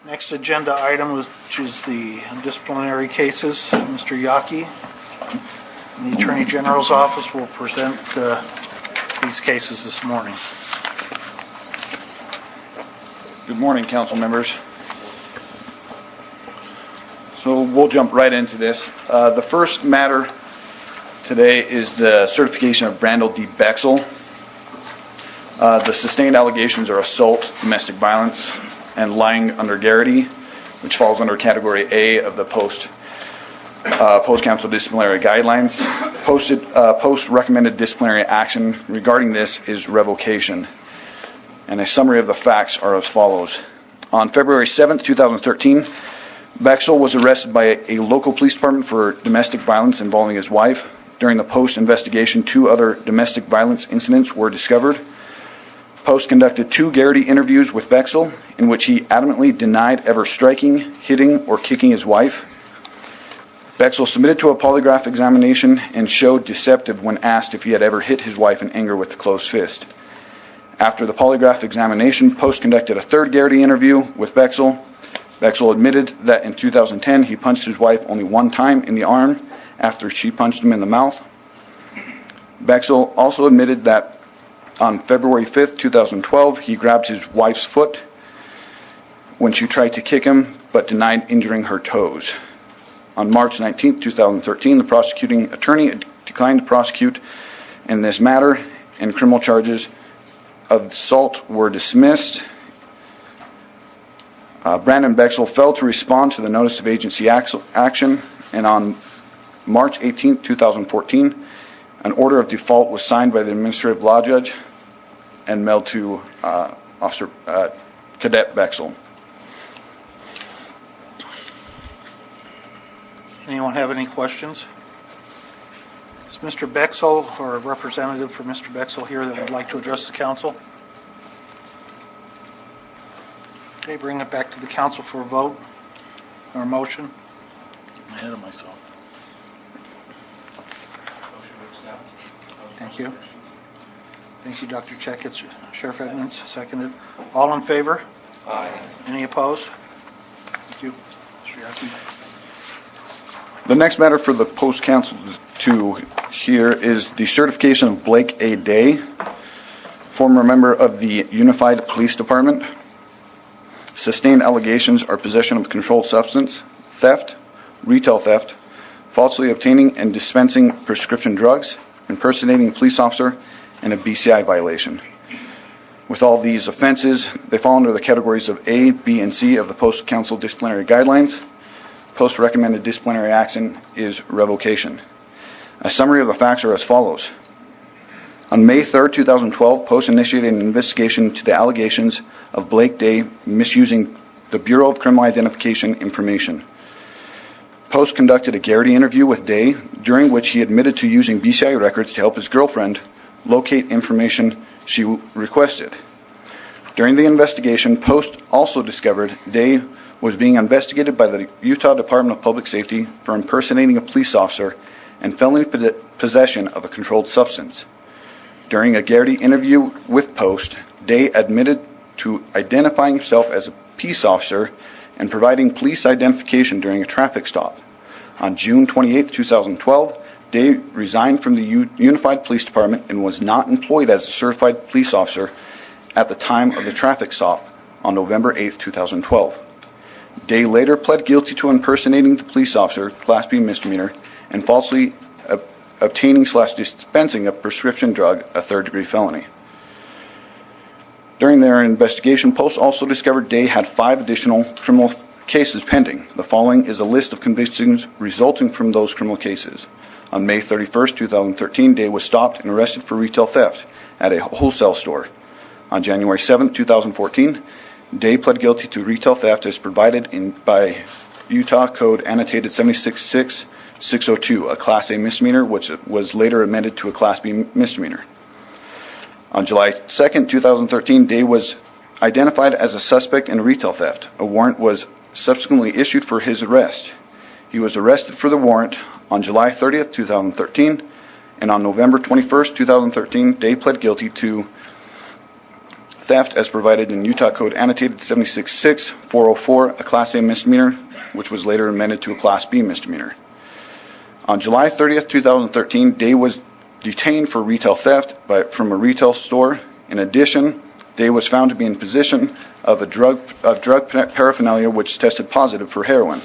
Next agenda item, which is the disciplinary cases. Mr. Yaki, in the Attorney General's office, will present these cases this morning. Good morning, council members. So we'll jump right into this. The first matter today is the certification of Brandel D. Bexel. The sustained allegations are assault, domestic violence, and lying under garrity, which falls under Category A of the post-council disciplinary guidelines. Post-recommended disciplinary action regarding this is revocation. And a summary of the facts are as follows. On February 7th, 2013, Bexel was arrested by a local police department for domestic violence involving his wife. During the post-investigation, 2 other domestic violence incidents were discovered. Post conducted 2 garrity interviews with Bexel, in which he adamantly denied ever striking, hitting, or kicking his wife. Bexel submitted to a polygraph examination and showed deceptive when asked if he had ever hit his wife in anger with a closed fist. After the polygraph examination, Post conducted a 3rd garrity interview with Bexel. Bexel admitted that in 2010 he punched his wife only 1 time in the arm after she punched him in the mouth. Bexel also admitted that on February 5th, 2012, he grabbed his wife's foot when she tried to kick him but denied injuring her toes. On March 19th, 2013, the prosecuting attorney declined to prosecute in this matter, and criminal charges of assault were dismissed. Brandon Bexel failed to respond to the notice of agency action, and on March 18th, 2014, an order of default was signed by the administrative law judge and mailed to Officer Cadet Bexel. Anyone have any questions? Is Mr. Bexel or a representative for Mr. Bexel here that would like to address the council? Okay, bring it back to the council for a vote or a motion. I'm ahead of myself. Motion to accept. Thank you. Thank you, Dr. Checkett. Sheriff Edmonds, seconded. All in favor? Aye. Any opposed? Thank you. Mr. Yaki. The next matter for the post-council to hear is the certification of Blake A. Day, former member of the Unified Police Department. Sustained allegations are possession of controlled substance, theft, retail theft, falsely obtaining and dispensing prescription drugs, impersonating a police officer, and a BCI violation. With all these offenses, they fall under the categories of A, B, and C of the Post-Council Disciplinary Guidelines. Post-recommended disciplinary action is revocation. A summary of the facts are as follows. On May 3rd, 2012, Post initiated an investigation into the allegations of Blake Day misusing the Bureau of Criminal Identification information. Post conducted a garrity interview with Day, during which he admitted to using BCI records to help his girlfriend locate information she requested. During the investigation, Post also discovered Day was being investigated by the Utah Department of Public Safety for impersonating a police officer and felony possession of a controlled substance. During a garrity interview with Post, Day admitted to identifying himself as a peace officer and providing police identification during a traffic stop. On June 28, 2012, Day resigned from the Unified Police Department and was not employed as a certified police officer at the time of the traffic stop on November 8, 2012. Day later pled guilty to impersonating the police officer, Class B misdemeanor, and falsely obtaining/dispensing a prescription drug, a 3rd-degree felony. During their investigation, Post also discovered Day had 5 additional criminal cases pending. The following is a list of convictions resulting from those criminal cases. On May 31st, 2013, Day was stopped and arrested for retail theft at a wholesale store. On January 7th, 2014, Day pled guilty to retail theft as provided by Utah Code Annotated 766602, a Class A misdemeanor, which was later amended to a Class B misdemeanor. On July 2nd, 2013, Day was identified as a suspect in retail theft. A warrant was subsequently issued for his arrest. He was arrested for the warrant on July 30th, 2013, and on November 21st, 2013, Day pled guilty to theft as provided in Utah Code Annotated 76-6-404, a Class A misdemeanor, which was later amended to a Class B misdemeanor. On July 30th, 2013, Day was detained for retail theft from a retail store. In addition, Day was found to be in possession of drug paraphernalia which tested positive for heroin.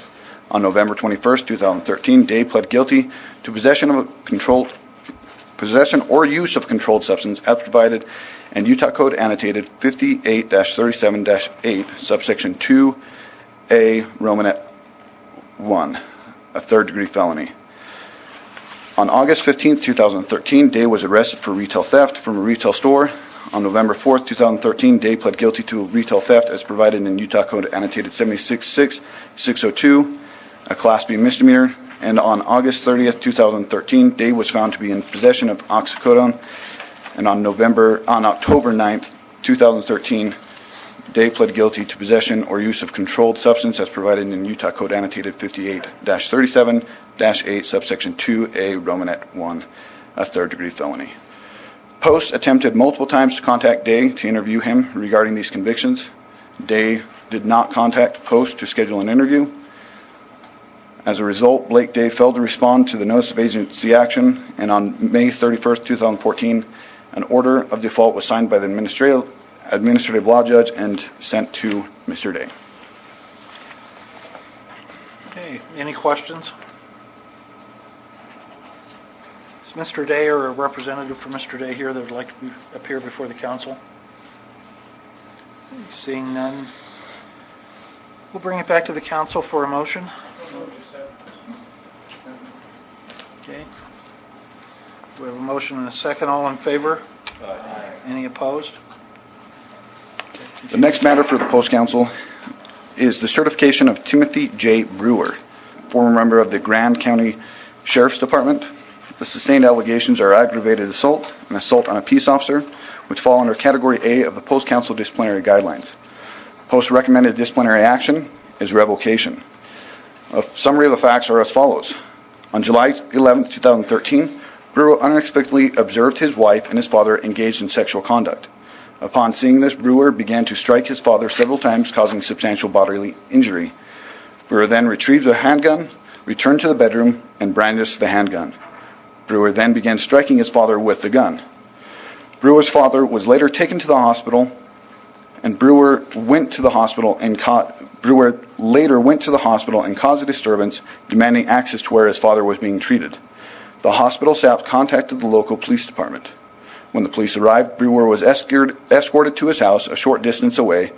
On November 21st, 2013, Day pled guilty to possession or use of controlled substance as provided in Utah Code Annotated 58-37-8, subsection 2A, Romanet 1, a third-degree felony. On August 15th, 2013, Day was arrested for retail theft from a retail store. On November 4th, 2013, Day pled guilty to retail theft as provided in Utah Code Annotated 76-6-602, a Class B misdemeanor. And on August 30th, 2013, Day was found to be in possession of oxycodone. And on October 9th, 2013, Day pled guilty to possession or use of controlled substance as provided in Utah Code Annotated 58-37-8, subsection 2A, Romanet 1, a third-degree felony. Post attempted multiple times to contact Day to interview him regarding these convictions. Day did not contact Post to schedule an interview. As a result, Blake Day failed to respond to the notice of agency action, and on May 31st, 2014, an order of default was signed by the administrative law judge and sent to Mr. Day. Okay, any questions? Is Mr. Day or a representative for Mr. Day here that would like to appear before the council? Seeing none, we'll bring it back to the council for a motion. Okay. We have a motion and a second. All in favor? Aye. Any opposed? The next matter for the Post Council is the certification of Timothy J. Brewer, former member of the Grand County Sheriff's Department. The sustained allegations are aggravated assault and assault on a peace officer, which fall under Category A of the Post Council disciplinary guidelines. Post recommended disciplinary action is revocation. A summary of the facts are as follows. On July 11, 2013, Brewer unexpectedly observed his wife and his father engaged in sexual conduct. Upon seeing this, Brewer began to strike his father several times, causing substantial bodily injury. Brewer then retrieved a handgun, returned to the bedroom, and brandished the handgun. Brewer then began striking his father with the gun. Brewer's father was later taken to the hospital, and Brewer later went to the hospital and caused a disturbance, demanding access to where his father was being treated. The hospital staff contacted the local police department. When the police arrived, Brewer was escorted to his house a short distance away.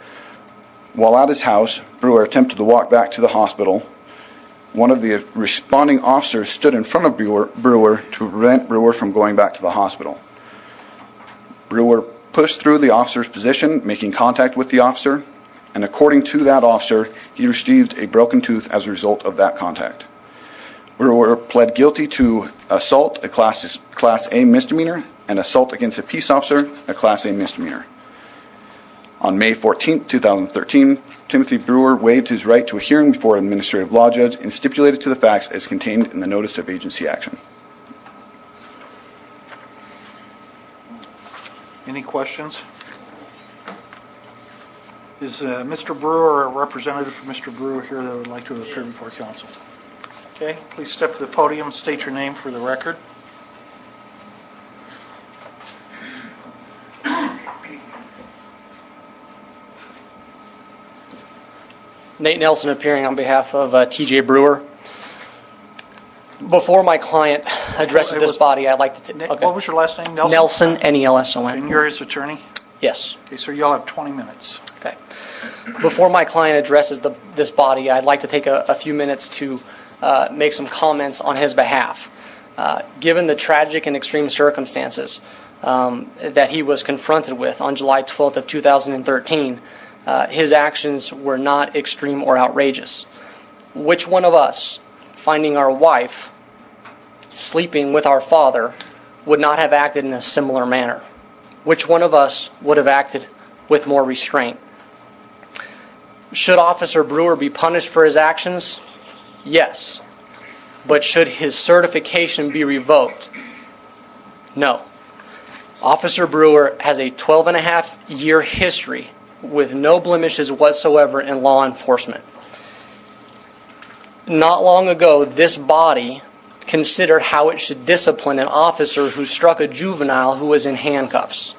While at his house, Brewer attempted to walk back to the hospital. One of the responding officers stood in front of Brewer to prevent Brewer from going back to the hospital. Brewer pushed through the officer's position, making contact with the officer, and according to that officer, he received a broken tooth as a result of that contact. Brewer pled guilty to assault, a Class A misdemeanor, and assault against a peace officer, a Class A misdemeanor. On May 14, 2013, Timothy Brewer waived his right to a hearing before an administrative law judge and stipulated to the facts as contained in the notice of agency action. Any questions? Is Mr. Brewer or a representative for Mr. Brewer here that would like to appear before council? Okay, please step to the podium and state your name for the record. Nate Nelson appearing on behalf of TJ Brewer. Before my client addresses this body, I'd like to... Okay. What was your last name? Nelson? Nelson, N-E-L-S-O-N. And you're his attorney? Yes. Okay, sir, you'll have 20 minutes. Okay. Before my client addresses this body, I'd like to take a few minutes to make some comments on his behalf. Given the tragic and extreme circumstances that he was confronted with on July 12th of 2013, his actions were not extreme or outrageous. Which one of us, finding our wife sleeping with our father, would not have acted in a similar manner? Which one of us would have acted with more restraint? Should Officer Brewer be punished for his actions? Yes. But should his certification be revoked? No. Officer Brewer has a 12-and-a-half-year history with no blemishes whatsoever in law enforcement. Not long ago, this body considered how it should discipline an officer who struck a juvenile who was in handcuffs.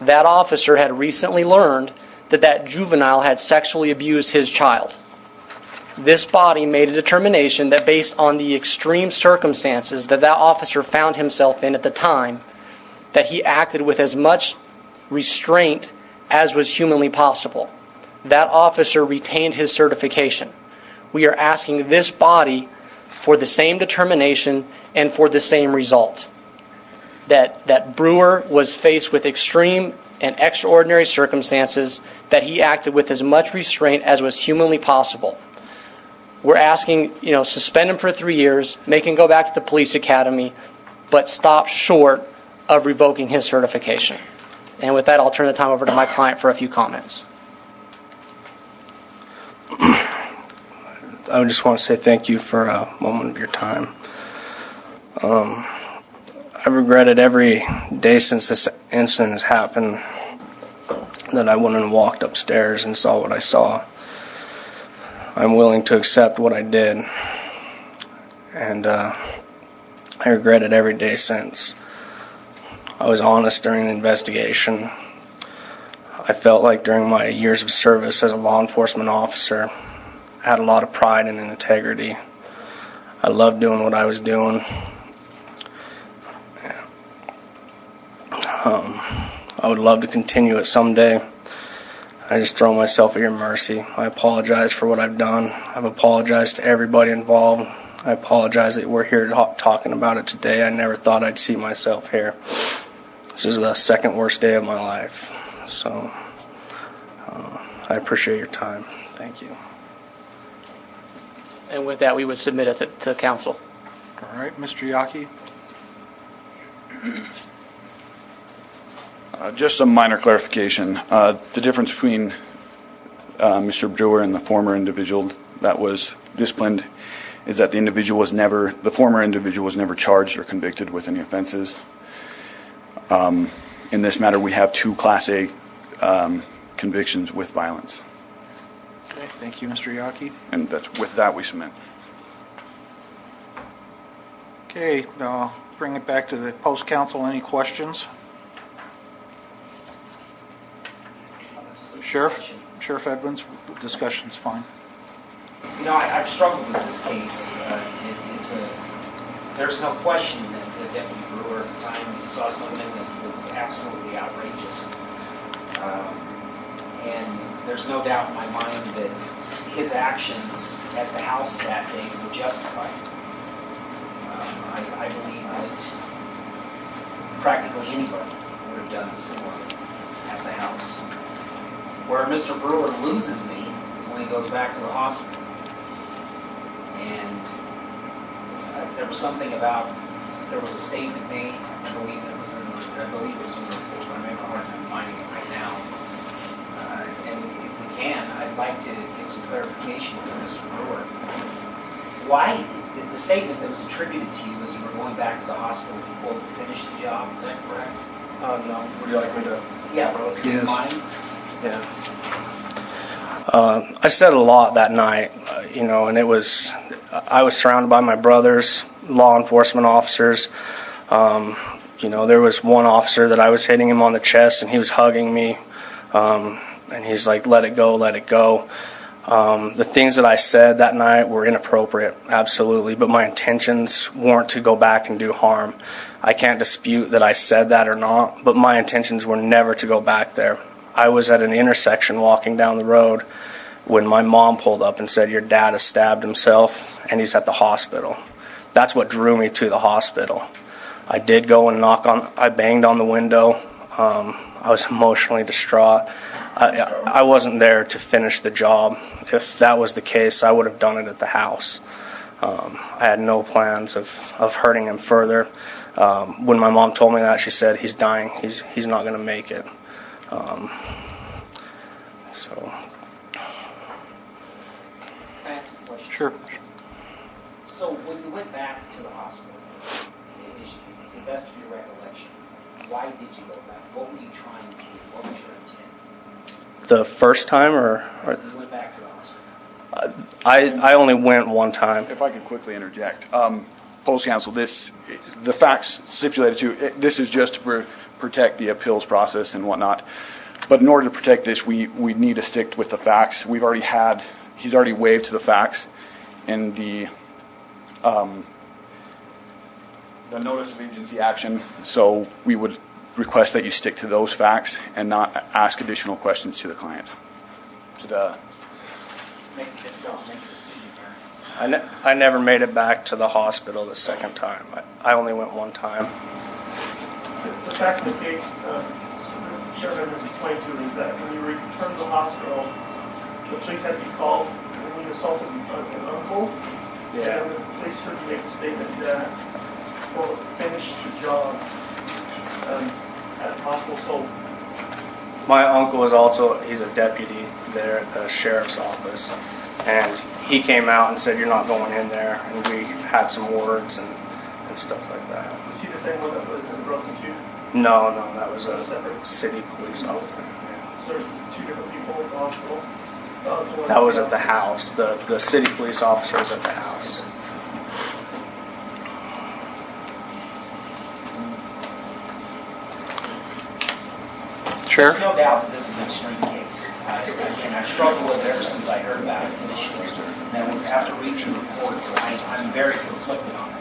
That officer had recently learned that that juvenile had sexually abused his child. This body made a determination that based on the extreme circumstances that that officer found himself in at the time, that he acted with as much restraint as was humanly possible. That officer retained his certification. We are asking this body for the same determination and for the same result. That Brewer was faced with extreme and extraordinary circumstances, that he acted with as much restraint as was humanly possible. We're asking, suspend him for 3 years, make him go back to the police academy, but stop short of revoking his certification. And with that, I'll turn the time over to my client for a few comments. I just want to say thank you for a moment of your time. I've regretted every day since this incident has happened that I went and walked upstairs and saw what I saw. I'm willing to accept what I did, and I regret it every day since. I was honest during the investigation. I felt like during my years of service as a law enforcement officer, I had a lot of pride and integrity. I loved doing what I was doing. I would love to continue it someday. I just throw myself at your mercy. I apologize for what I've done. I've apologized to everybody involved. I apologize that we're here talking about it today. I never thought I'd see myself here. This is the second worst day of my life. So I appreciate your time. Thank you. And with that, we would submit it to council. All right, Mr. Yaki? Just some minor clarification. The difference between Mr. Brewer and the former individual that was disciplined is that the former individual was never charged or convicted with any offenses. In this matter, we have 2 Class A convictions with violence. Okay, thank you, Mr. Yaki. And with that, we submit. Okay, now bring it back to the post-council. Any questions? Sheriff Edmonds, discussion's fine. I've struggled with this case. There's no question that Deputy Brewer at the time he saw something that was absolutely outrageous. And there's no doubt in my mind that his actions at the house that day were justified. I believe that practically anybody would have done similarly at the house. Where Mr. Brewer loses me is when he goes back to the hospital. And there was something about, there was a statement made, I believe it was in the report, but I'm having a hard time finding it right now. And if we can, I'd like to get some clarification from Mr. Brewer. Why, the statement that was attributed to you was you were going back to the hospital to quote, finish the job, is that correct? No. Would you like me to? Yeah, bro, if you Yes. don't mind. Yeah. I said a lot that night, and I was surrounded by my brothers, law enforcement officers. There was one officer that I was hitting him on the chest and he was hugging me. And he's like, let it go, let it go. The things that I said that night were inappropriate, absolutely, but my intentions weren't to go back and do harm. I can't dispute that I said that or not, but my intentions were never to go back there. I was at an intersection walking down the road when my mom pulled up and said, your dad has stabbed himself and he's at the hospital. That's what drew me to the hospital. I did go and I banged on the window. I was emotionally distraught. I wasn't there to finish the job. If that was the case, I would have done it at the house. I had no plans of hurting him further. When my mom told me that, she said, he's dying. He's not going to make it. So. Can I ask a question? Sure. So when you went back to the hospital, to the best of your recollection, Why did you go back? What were you trying to do? What was your intent? The first time, or You went back to the hospital. I only went one time. If I could quickly interject, post counsel, the facts stipulated to, this is just to protect the appeals process and whatnot. But in order to protect this, we need to stick with the facts. He's already waived to the facts, and the notice of agency action. So we would request that you stick to those facts and not ask additional questions to the client. Makes it difficult to make a decision here. I never made it back to the hospital the second time. I only went one time. The facts of the case, Chairman, this is 22, is that when you returned to the hospital, the police had to be called when you assaulted an uncle. Yeah. And the police heard you make the statement that, well, finish the job at the hospital. So My uncle is also, he's a deputy there at the sheriff's office. And he came out and said, "You're not going in there." And we had some words and stuff like that. is he the same one that was broken to? No, that was a Separate. city police officer. So there's two different people at the hospital. The other one That is was at the house. The city police officer was at the house. Chair? There's no doubt that this is an extreme case. Again, I've struggled with it ever since I heard about it initially. And after reading the reports, I'm very conflicted on it.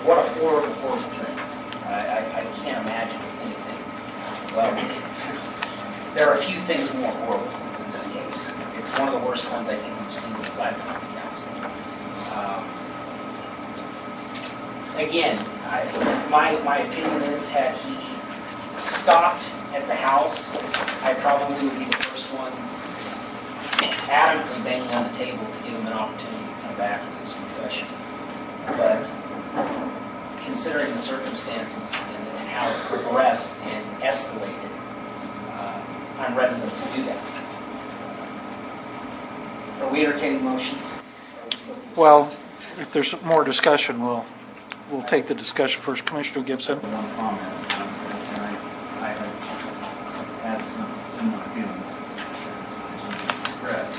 What a horrible, horrible thing. I can't imagine anything. Well, there are a few things more horrible in this case. It's one of the worst ones I think we've seen since I've been on the council. Again, my opinion is, had he stopped at the house, I probably would be the first one adamantly banging on the table to give him an opportunity to come back with his confession. But considering the circumstances and how it progressed and escalated, I'm reticent to do that. Are we entertaining motions? Are we still considering- Well, if there's more discussion, we'll take the discussion first. Commissioner Gibson? One comment, and I had some similar feelings as expressed,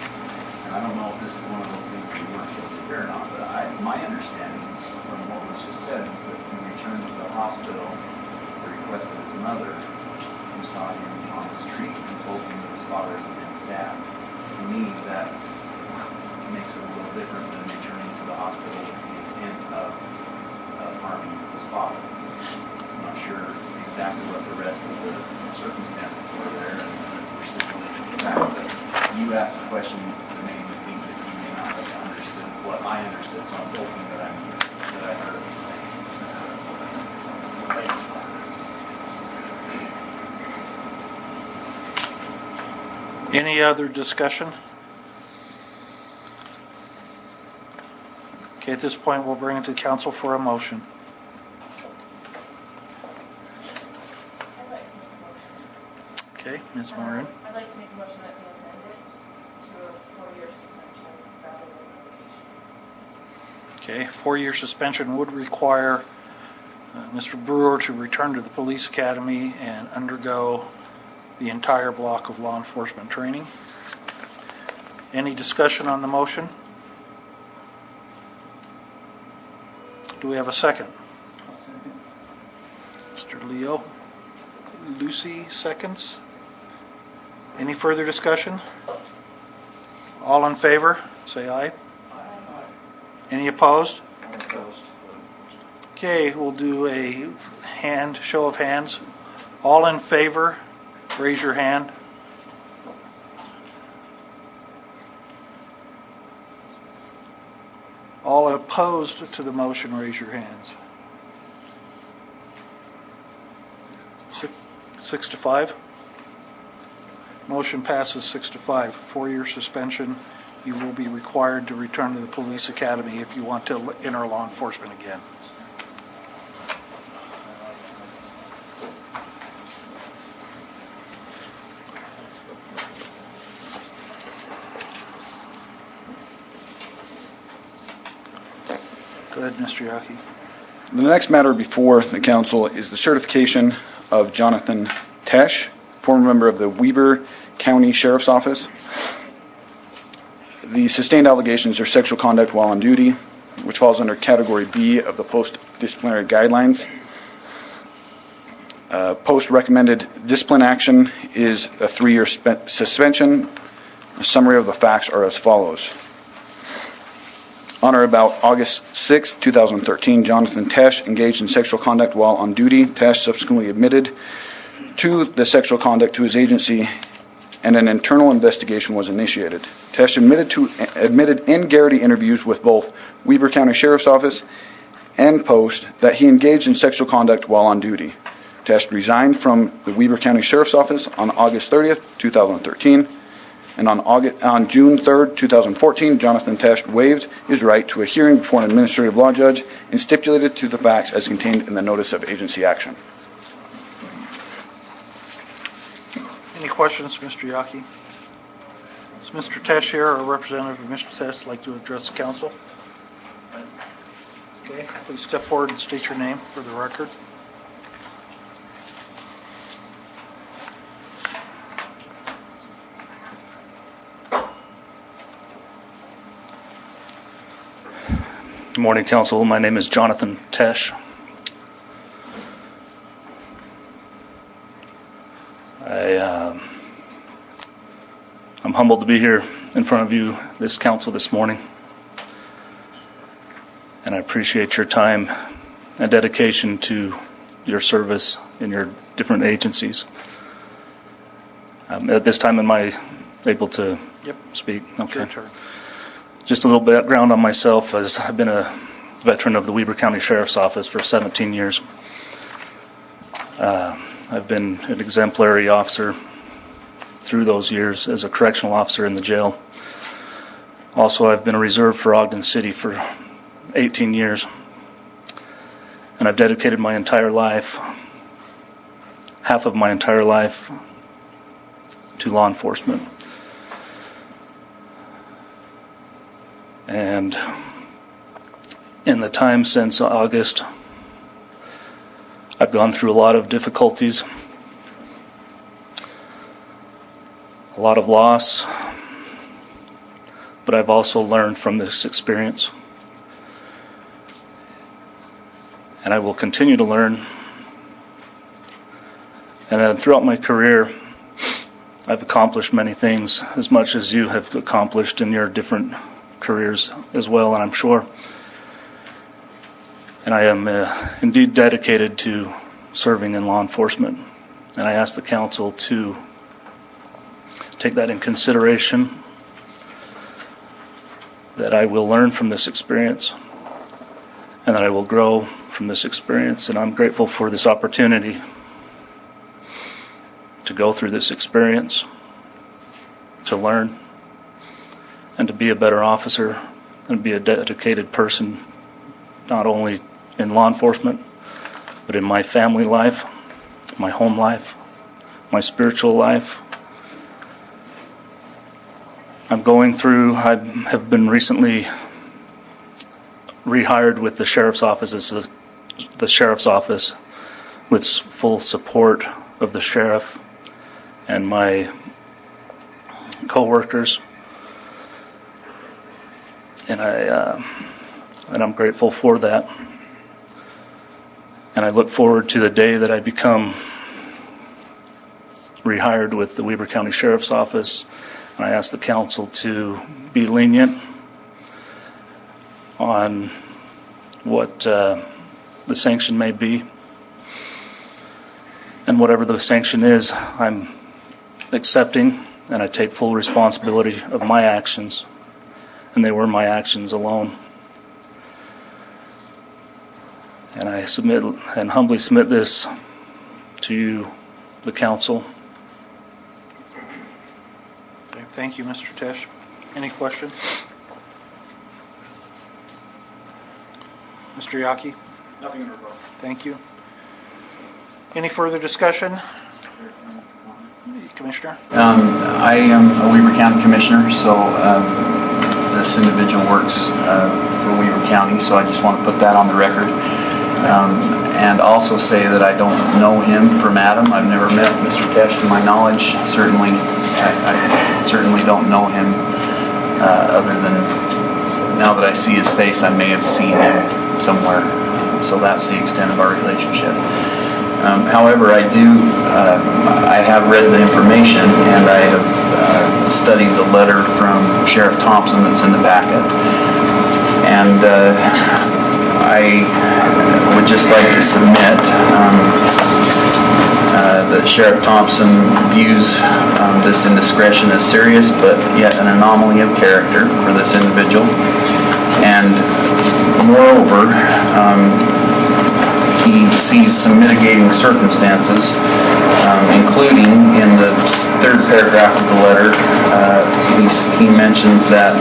and I don't know if this is one of those things we weren't supposed to hear or not, but my understanding from what was just said was that when we returned to the hospital, we requested his mother, who saw him on the street and told him that his father had been stabbed. To me, that makes it a little different than returning to the hospital with the intent of harming his father. I'm not sure exactly what the rest of the circumstances were there, and as we're stipulating the fact that you asked a question that made me think that you may not have understood what I understood, so I'm hoping that I heard the same. Thank you. Any other discussion? Okay, at this point, we'll bring it to council for a motion. Okay, Ms. Moran. I'd like to make a motion that we amend it to a 4-year suspension rather than revocation. Okay, 4-year suspension would require Mr. Brewer to return to the police academy and undergo the entire block of law enforcement training. Any discussion on the motion? Do we have a second? Mr. Leo? Lucy seconds. Any further discussion? All in favor, say aye. Any opposed? Okay, we'll do a show of hands. All in favor, raise your hand. All opposed to the motion, raise your hands. 6 to 5. Motion passes 6 to 5. 4-year suspension. You will be required to return to the police academy if you want to enter law enforcement again. Go ahead, Mr. Yaki. The next matter before the council is the certification of Jonathan Tesh, former member of the Weber County Sheriff's Office. The sustained allegations are sexual conduct while on duty, which falls under Category B of the post-disciplinary guidelines. Post-recommended discipline action is a 3-year suspension. A summary of the facts are as follows. On or about August 6, 2013, Jonathan Tesh engaged in sexual conduct while on duty. Tesh subsequently admitted to the sexual conduct to his agency, and an internal investigation was initiated. Tesh admitted in Garrity interviews with both Weber County Sheriff's Office and Post that he engaged in sexual conduct while on duty. Tesh resigned from the Weber County Sheriff's Office on August 30th, 2013, and on June 3rd, 2014, Jonathan Tesh waived his right to a hearing before an administrative law judge and stipulated to the facts as contained in the notice of agency action. Any questions, Mr. Yaki? Is Mr. Tesh here, or a representative of Mr. Tesh like to address the council? Okay, please step forward and state your name for the record. Good morning, Council. My name is Jonathan Tesh. I'm humbled to be here in front of you, this council, this morning. And I appreciate your time and dedication to your service in your different agencies. At this time, am I able to speak? Okay. Your turn. Just a little background on myself, as I've been a veteran of the Weber County Sheriff's Office for 17 years. I've been an exemplary officer through those years as a correctional officer in the jail. Also, I've been a reserve for Ogden City for 18 years. And I've dedicated my entire life, half of my entire life, to law enforcement. And in the time since August, I've gone through a lot of difficulties, a lot of loss, but I've also learned from this experience. And I will continue to learn. And throughout my career, I've accomplished many things, as much as you have accomplished in your different careers as well, and I'm sure. And I am indeed dedicated to serving in law enforcement. And I ask the council to take that in consideration, that I will learn from this experience and that I will grow from this experience. And I'm grateful for this opportunity to go through this experience, to learn, and to be a better officer and be a dedicated person, not only in law enforcement, but in my family life, my home life, my spiritual life. I have been recently rehired with the Sheriff's Office with full support of the Sheriff and my co-workers. And I'm grateful for that. And I look forward to the day that I become rehired with the Weber County Sheriff's Office. And I ask the council to be lenient on what the sanction may be. And whatever the sanction is, I'm accepting, and I take full responsibility of my actions. And they were my actions alone. And I submit and humbly submit this to you, the council. Okay, thank you, Mr. Tesh. Any questions? Mr. Yaki? Nothing in rebuttal. Thank you. Any further discussion? Commissioner? I am a Weber County Commissioner, so this individual works for Weber County, so I just want to put that on the record. And also say that I don't know him from Adam. I've never met Mr. Tesh to my knowledge. Certainly, I certainly don't know him other than now that I see his face, I may have seen him somewhere. So that's the extent of our relationship. However, I have read the information and I have studied the letter from Sheriff Thompson that's in the packet. And I would just like to submit that Sheriff Thompson views this indiscretion as serious, but yet an anomaly of character for this individual. And moreover, he sees some mitigating circumstances, including in the third paragraph of the letter, he mentions that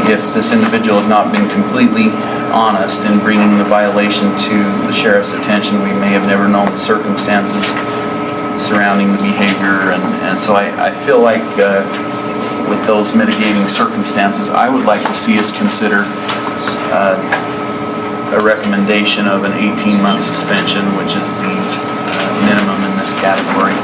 if this individual had not been completely honest in bringing the violation to the sheriff's attention, we may have never known the circumstances surrounding the behavior. And so I feel like with those mitigating circumstances, I would like to see us consider a recommendation of an 18-month suspension, which is the minimum in this category.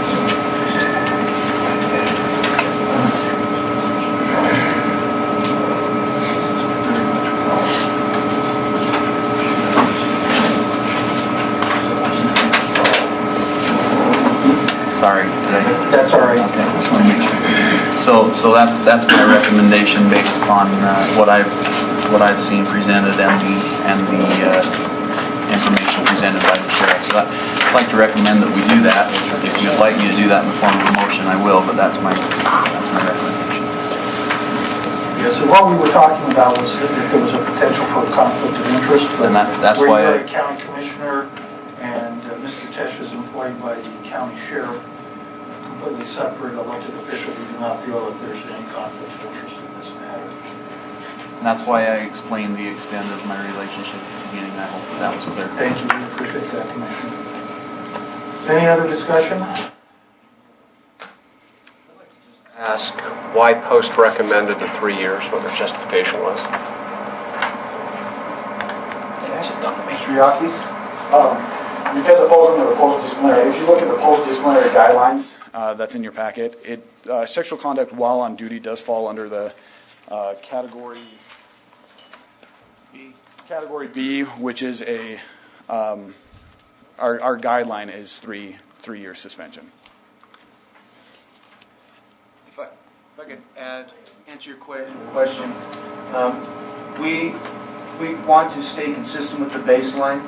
Sorry, That's all right. Okay, just want to make sure. So that's my recommendation based upon what I've seen presented and the information presented by the sheriff. So I'd like to recommend that we do that. If you'd like me to do that in the form of a motion, I will. But that's my recommendation. Yeah, so what we were talking about was if there was a potential for a conflict of interest. And that's why you're a county commissioner and Mr. Tesh is employed by the county sheriff, completely separate elected official, we do not feel that there's any conflict of interest in this matter. And that's why I explained the extent of my relationship at the beginning. I hope that was clear. Thank you, we appreciate that, Commissioner. Any other discussion? Ask why Post recommended the 3 years, what their justification was. That's just done to me. Mr. Yaki, because it falls under the post-disciplinary, if you look at the post-disciplinary guidelines, That's in your packet. Sexual conduct while on duty does fall under the category B, which is our guideline is 3 year suspension. if I could answer your question, we want to stay consistent with the baseline.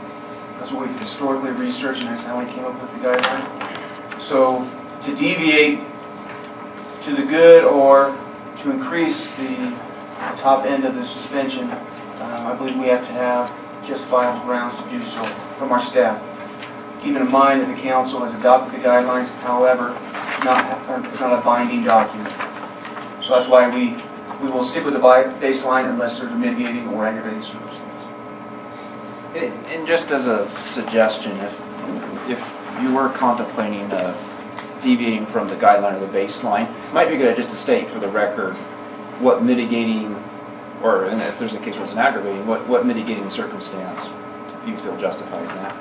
That's what we've historically researched, and that's how we came up with the guidelines. So to deviate to the good or to increase the top end of the suspension, I believe we have to have justifiable grounds to do so from our staff. Keeping in mind that the council has adopted the guidelines, however, it's not a binding document. So that's why we will stick with the baseline unless there's a mitigating or aggravating circumstance. And just as a suggestion, if you were contemplating deviating from the guideline or the baseline, it might be good just to state for the record what mitigating, or and if there's a case where it's an aggravating, what mitigating circumstance you feel justifies that.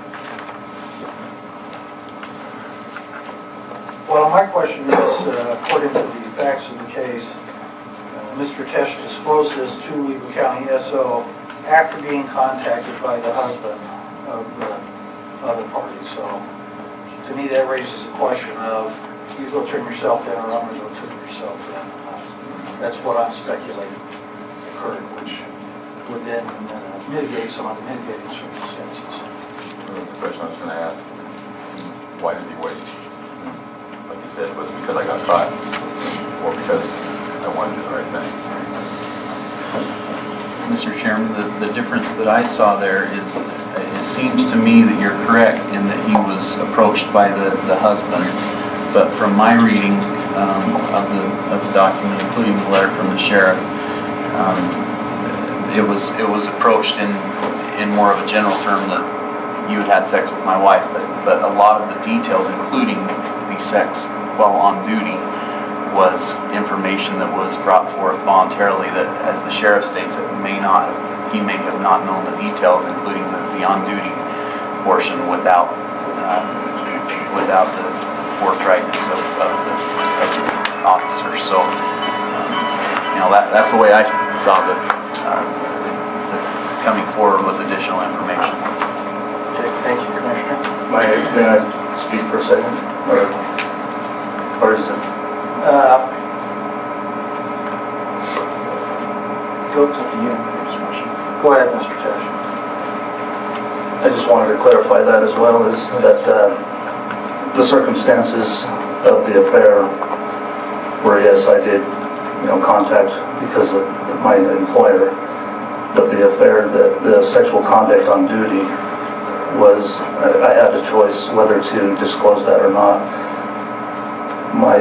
Well, my question is, according to the facts of the case, Mr. Tesh disclosed this to Weaver County SO after being contacted by the husband of the other party. So, to me, that raises a question of, you go turn yourself in or I'm going to go turn yourself in. That's what I'm speculating occurred, which would then mitigate some of the mitigating circumstances. That's the question I was going to ask. Why did he wait? Like you said, was it because I got caught or because I wanted to do the right thing? Mr. Chairman, the difference that I saw there is, it seems to me that you're correct in that he was approached by the husband, but from my reading of the document, including the letter from the sheriff, it was approached in more of a general term that you had sex with my wife, but a lot of the details, including the sex while on duty, was information that was brought forth voluntarily that, as the sheriff states, he may have not known the details, including the the on-duty portion without the forthrightness of the officers. So, that's the way I saw the coming forward with additional information. Okay, thank you, Commissioner. May I speak for a second? Or is it? Go to you. Go ahead, Mr. Tesh. I just wanted to clarify that as well, is that the circumstances of the affair where, yes, I did, contact because of my employer, but the affair, the sexual conduct on duty was, I had a choice whether to disclose that or not. My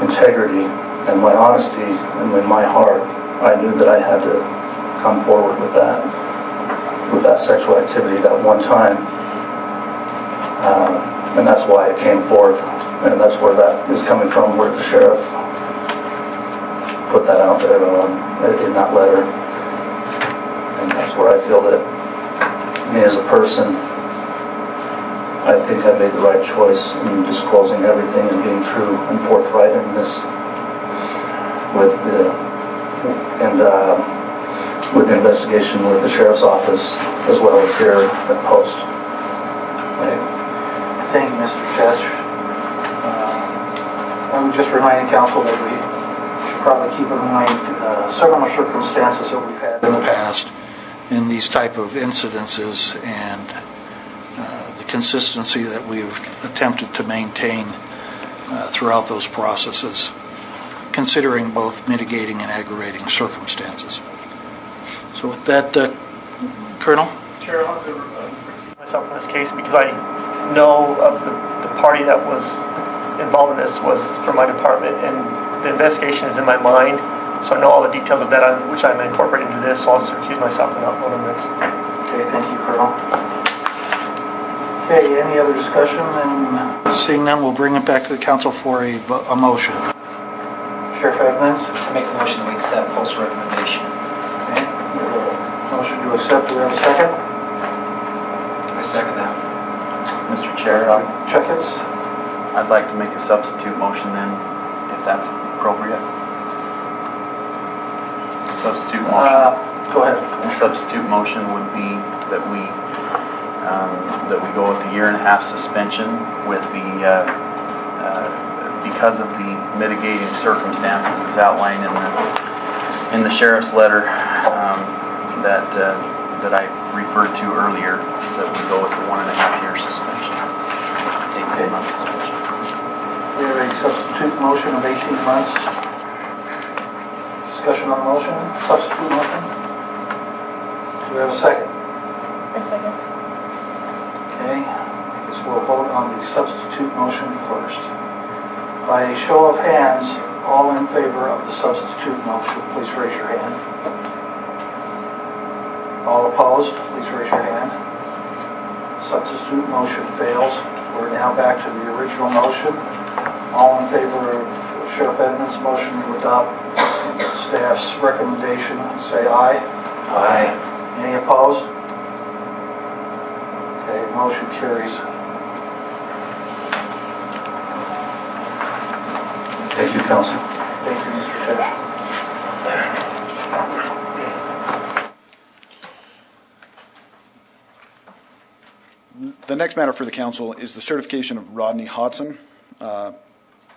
integrity and my honesty and in my heart, I knew that I had to come forward with that sexual activity that one time. And that's why it came forth, and that's where that is coming from, where the sheriff put that out there in that letter. And that's where I feel that me as a person, I think I made the right choice in disclosing everything and being true and forthright in this with the investigation with the sheriff's office as well as here at Post. Thank you, Mr. Chester. I would just remind the council that we should probably keep in mind several circumstances that we've had in the past in these type of incidences and the consistency that we've attempted to maintain throughout those processes, considering both mitigating and aggravating circumstances. So with that, Colonel? Chair, I want to recuse myself in this case because I know of the party that was involved in this was from my department, and the investigation is in my mind, so I know all the details of that, which I'm incorporating into this, so I'll just recuse myself and not vote on this. Okay, thank you, Colonel. Okay, any other discussion? And seeing none, we'll bring it back to the council for a motion. Sheriff Edmonds? I make the motion that we accept Post's recommendation. Okay, we have a motion to accept. Do we have a second? I second that. Mr. Chair, Check-its? I'd like to make a substitute motion then, if that's appropriate. Substitute motion. Go ahead. The substitute motion would be that we go with the 1.5-year suspension with because of the mitigating circumstances as outlined in the sheriff's letter that I referred to earlier, that we go with the 1.5-year suspension. 18-month suspension. We have a substitute motion of 18 months. Discussion on the motion? Substitute motion? Do we have a second? A second. Okay, I guess we'll vote on the substitute motion first. By a show of hands, all in favor of the substitute motion, please raise your hand. All opposed, please raise your hand. Substitute motion fails. We're now back to the original motion. All in favor of Sheriff Edmonds' motion to adopt staff's recommendation, say aye. Aye. Any opposed? Okay, motion carries. Thank you, Council. Thank you, Mr. Tesh. The next matter for the council is the certification of Rodney Hodson,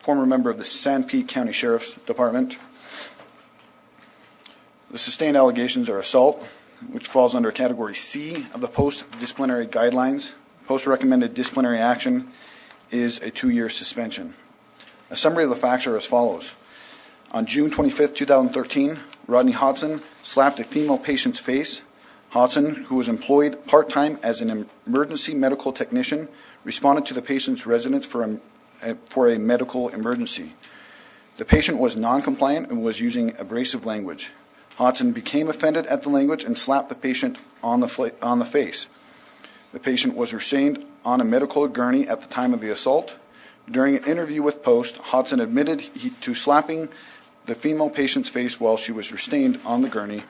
former member of the Sanpete County Sheriff's Department. The sustained allegations are assault, which falls under Category C of the Post-Disciplinary Guidelines. Post-recommended disciplinary action is a 2-year suspension. A summary of the facts are as follows. On June 25, 2013, Rodney Hodson slapped a female patient's face. Hodson, who was employed part-time as an emergency medical technician, responded to the patient's residence for a medical emergency. The patient was non-compliant and was using abrasive language. Hodson became offended at the language and slapped the patient on the face. The patient was restrained on a medical gurney at the time of the assault. During an interview with Post, Hodson admitted to slapping the female patient's face while she was restrained on the gurney.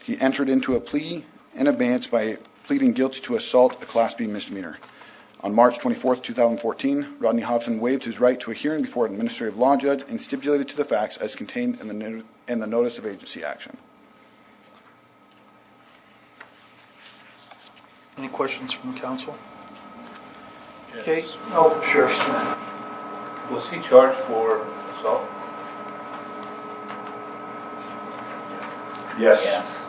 He entered into a plea in advance by pleading guilty to assault, a Class B misdemeanor. On March 24, 2014, Rodney Hodson waived his right to a hearing before an administrative law judge and stipulated to the facts as contained in the notice of agency action. Any questions from council? Okay. Oh, Sheriff Smith. Was he charged for assault? Yes.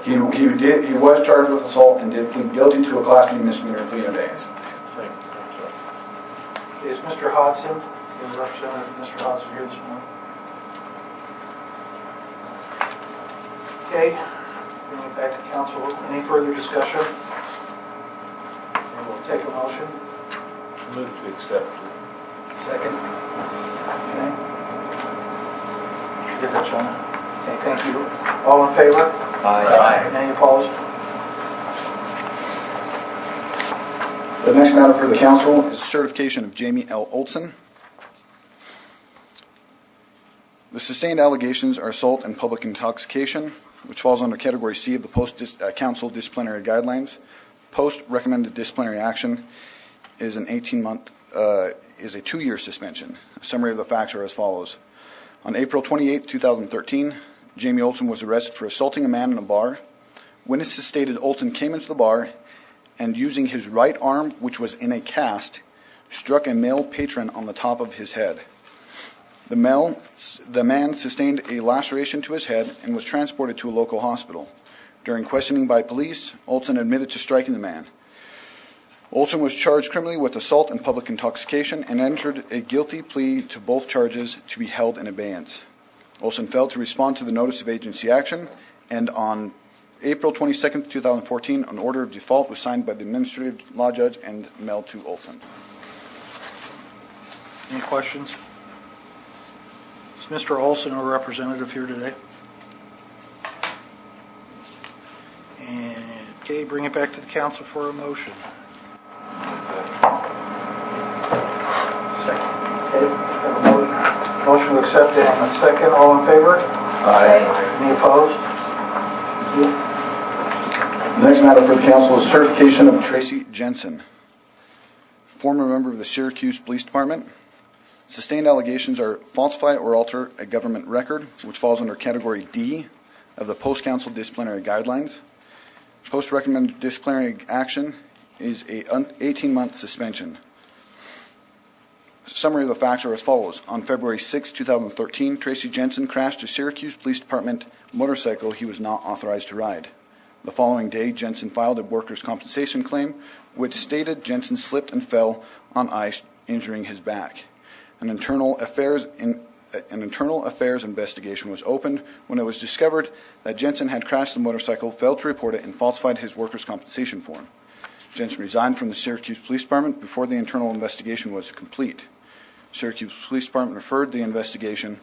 He was charged with assault and did plead guilty to a Class B misdemeanor plea in abeyance. Is Mr. Hodson, is Representative Mr. Hodson here this morning? Okay, bring it back to council. Any further discussion? And we'll take a motion. Move to accept. Second. Okay. Did you get that, John? Okay, thank you. All in favor? Aye. Any opposed? The next matter for the council is certification of Jamie L. Olson. The sustained allegations are assault and public intoxication, which falls under Category C of the Post-Council Disciplinary Guidelines. Post-recommended disciplinary action is an 18-month, is a 2-year suspension. A summary of the facts are as follows. On April 28, 2013, Jamie Olson was arrested for assaulting a man in a bar. Witnesses stated Olson came into the bar and, using his right arm, which was in a cast, struck a male patron on the top of his head. The man sustained a laceration to his head and was transported to a local hospital. During questioning by police, Olson admitted to striking the man. Olson was charged criminally with assault and public intoxication and entered a guilty plea to both charges to be held in abeyance. Olson failed to respond to the notice of agency action, and on April 22, 2014, an order of default was signed by the administrative law judge and mailed to Olson. Any questions? Is Mr. Olson a representative here today? And, okay, bring it back to the council for a motion. Second. Okay, have a motion to accept it and a second. All in favor? Aye. Any opposed? Thank you. The next matter for the council is certification of Tracy Jensen, former member of the Syracuse Police Department. Sustained allegations are falsify or alter a government record, which falls under Category D of the Post-Council Disciplinary Guidelines. Post-recommended disciplinary action is a 18-month suspension. Summary of the facts are as follows. On February 6, 2013, Tracy Jensen crashed a Syracuse Police Department motorcycle he was not authorized to ride. The following day, Jensen filed a workers' compensation claim, which stated Jensen slipped and fell on ice, injuring his back. An internal affairs investigation was opened when it was discovered that Jensen had crashed the motorcycle, failed to report it, and falsified his workers' compensation form. Jensen resigned from the Syracuse Police Department before the internal investigation was complete. Syracuse Police Department referred the investigation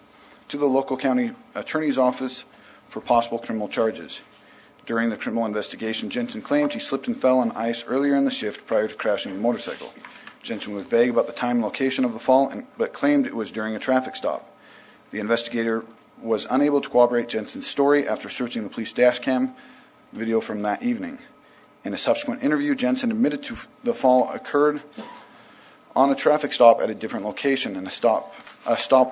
to the local county attorney's office for possible criminal charges. During the criminal investigation, Jensen claimed he slipped and fell on ice earlier in the shift prior to crashing the motorcycle. Jensen was vague about the time and location of the fall, but claimed it was during a traffic stop. The investigator was unable to corroborate Jensen's story after searching the police dash cam video from that evening. In a subsequent interview, Jensen admitted to the fall occurred on a traffic stop at a different location, and a stop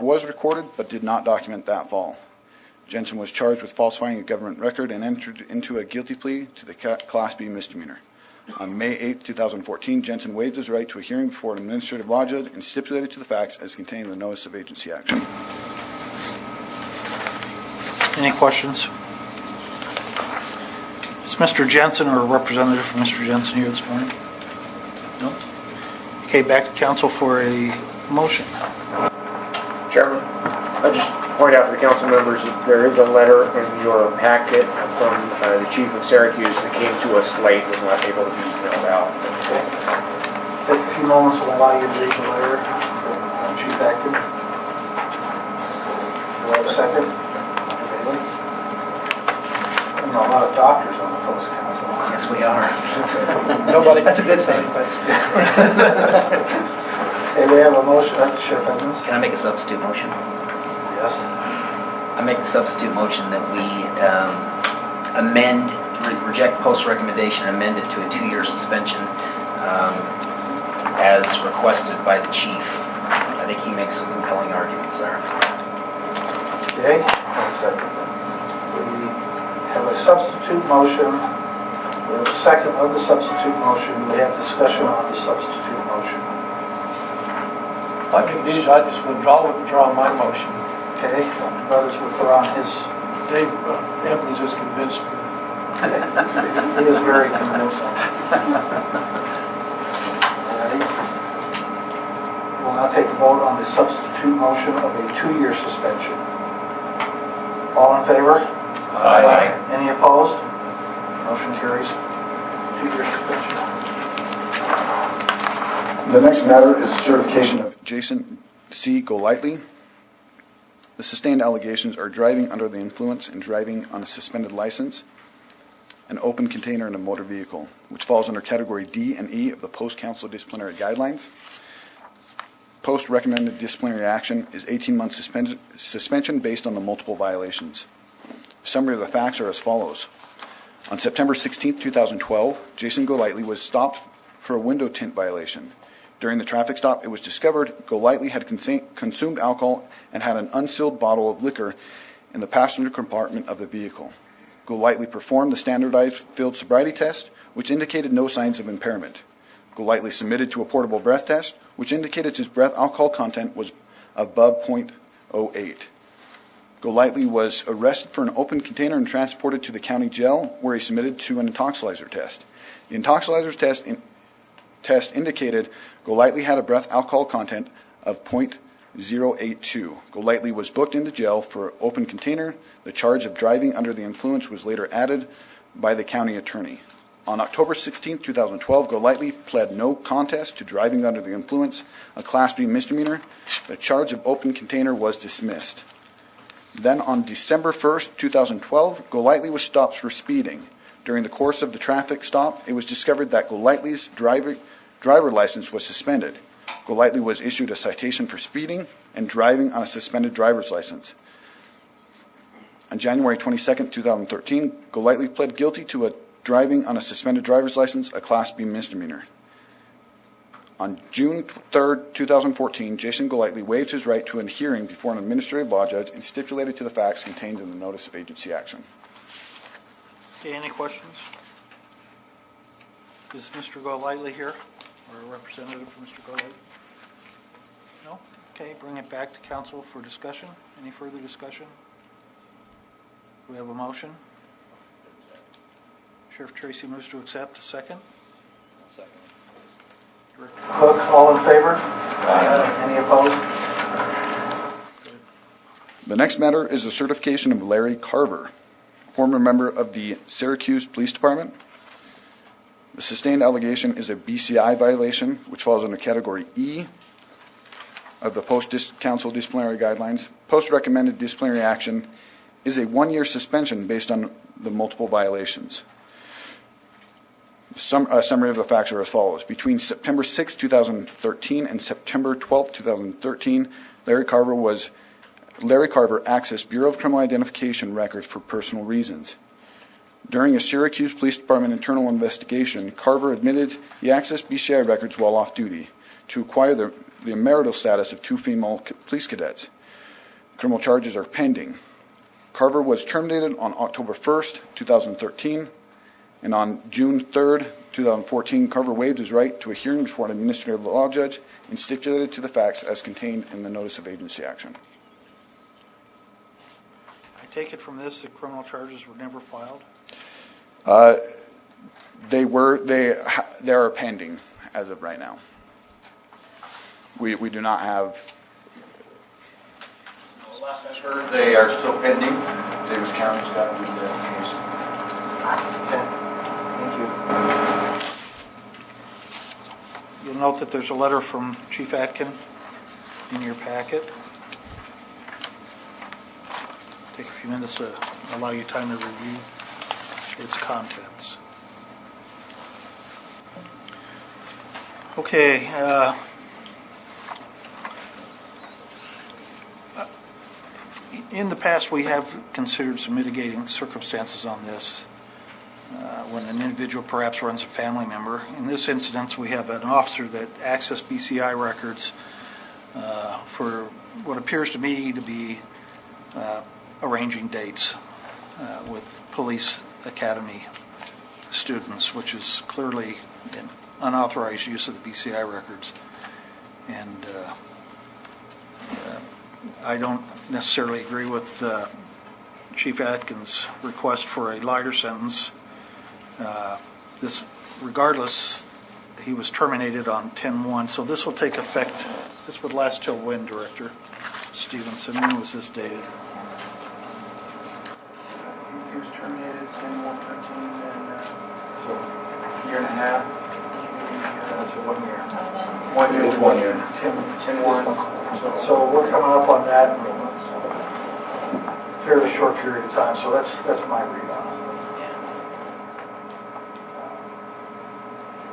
was recorded but did not document that fall. Jensen was charged with falsifying a government record and entered into a guilty plea to the Class B misdemeanor. On May 8, 2014, Jensen waived his right to a hearing before an administrative law judge and stipulated to the facts as contained in the notice of agency action. Any questions? Is Mr. Jensen or a representative from Mr. Jensen here this morning? No? Okay, back to council for a motion. Chairman, I just point out to the council members that there is a letter in your packet from the chief of Syracuse that came to us late, was not able to be mailed out. Take a few moments to allow you to read the letter. Chief Acton. Do I have a second? Bailey? I know a lot of doctors on the post council. Yes, we are. Nobody. That's a good thing. Okay, we have a motion. Sheriff Evans. Can I make a substitute motion? Yes. I make the substitute motion that we amend reject post recommendation and amend it to a 2-year suspension as requested by the chief. I think he makes some compelling arguments there. Okay. We have a substitute motion. We have a second of the substitute motion. We have discussion on the substitute motion. Like it is, I just withdraw my motion. Okay. Dr. Butters will put on his. Dave Evans has convinced me. He is very convincing. All right. We'll now take a vote on the substitute motion of a 2-year suspension. All in favor? Aye. Any opposed? Motion carries. 2-year suspension. The next matter is a certification of Jason C. Golightly. The sustained allegations are driving under the influence and driving on a suspended license, an open container in a motor vehicle, which falls under category D and E of the post-council disciplinary guidelines. Post-recommended disciplinary action is 18 months suspension based on the multiple violations. A summary of the facts are as follows. On September 16, 2012, Jason Golightly was stopped for a window tint violation. During the traffic stop, it was discovered Golightly had consumed alcohol and had an unsealed bottle of liquor in the passenger compartment of the vehicle. Golightly performed the standardized field sobriety test, which indicated no signs of impairment. Golightly submitted to a portable breath test, which indicated his breath alcohol content was above 0.08. Golightly was arrested for an open container and transported to the county jail, where he submitted to an intoxilizer test. The intoxilizer test indicated Golightly had a breath alcohol content of 0.082. Golightly was booked into jail for open container. The charge of driving under the influence was later added by the county attorney. On October 16, 2012, Golightly pled no contest to driving under the influence, a Class B misdemeanor. The charge of open container was dismissed. Then on December 1, 2012, Golightly was stopped for speeding. During the course of the traffic stop, it was discovered that Golightly's driver license was suspended. Golightly was issued a citation for speeding and driving on a suspended driver's license. On January 22, 2013, Golightly pled guilty to driving on a suspended driver's license, a Class B misdemeanor. On June 3, 2014, Jason Golightly waived his right to a hearing before an administrative law judge and stipulated to the facts contained in the notice of agency action. Okay, any questions? Is Mr. Golightly here, or a representative from Mr. Golightly? No? Okay, bring it back to council for discussion. Any further discussion? Do we have a motion? Sheriff Tracy moves to accept. A second? I'll second. Cook, all in favor? Aye. Any opposed? The next matter is a certification of Larry Carver, former member of the Syracuse Police Department. The sustained allegation is a BCI violation, which falls under Category E of the Post-Council Disciplinary Guidelines. Post-recommended disciplinary action is a 1-year suspension based on the multiple violations. A summary of the facts are as follows. Between September 6, 2013 and September 12, 2013, Larry Carver accessed Bureau of Criminal Identification records for personal reasons. During a Syracuse Police Department internal investigation, Carver admitted he accessed BCI records while off duty to acquire the marital status of 2 female police cadets. Criminal charges are pending. Carver was terminated on October 1, 2013, and on June 3, 2014, Carver waived his right to a hearing before an administrative law judge and stipulated to the facts as contained in the notice of agency action. I take it from this that criminal charges were never filed? They are pending as of right now. We do not have. Last I heard, they are still pending. Davis County's got to do that case. Okay. Thank you. You'll note that there's a letter from Chief Atkin in your packet. Take a few minutes to allow you time to review its contents. Okay. In the past, we have considered some mitigating circumstances on this. when an individual perhaps runs a family member. In this instance, we have an officer that accessed BCI records for what appears to me to be arranging dates with police academy students, which is clearly an unauthorized use of the BCI records. And I don't necessarily agree with Chief Atkins' request for a lighter sentence. Regardless, he was terminated on 10/1, so this will take effect. This would last till when, Director Stevenson? When was this dated? He was terminated 10/1/13, and so a year and a half. That's 1 year. 1 year. It's 1 year. 10/1. So we're coming up on that in a fairly short period of time, so that's my read on it.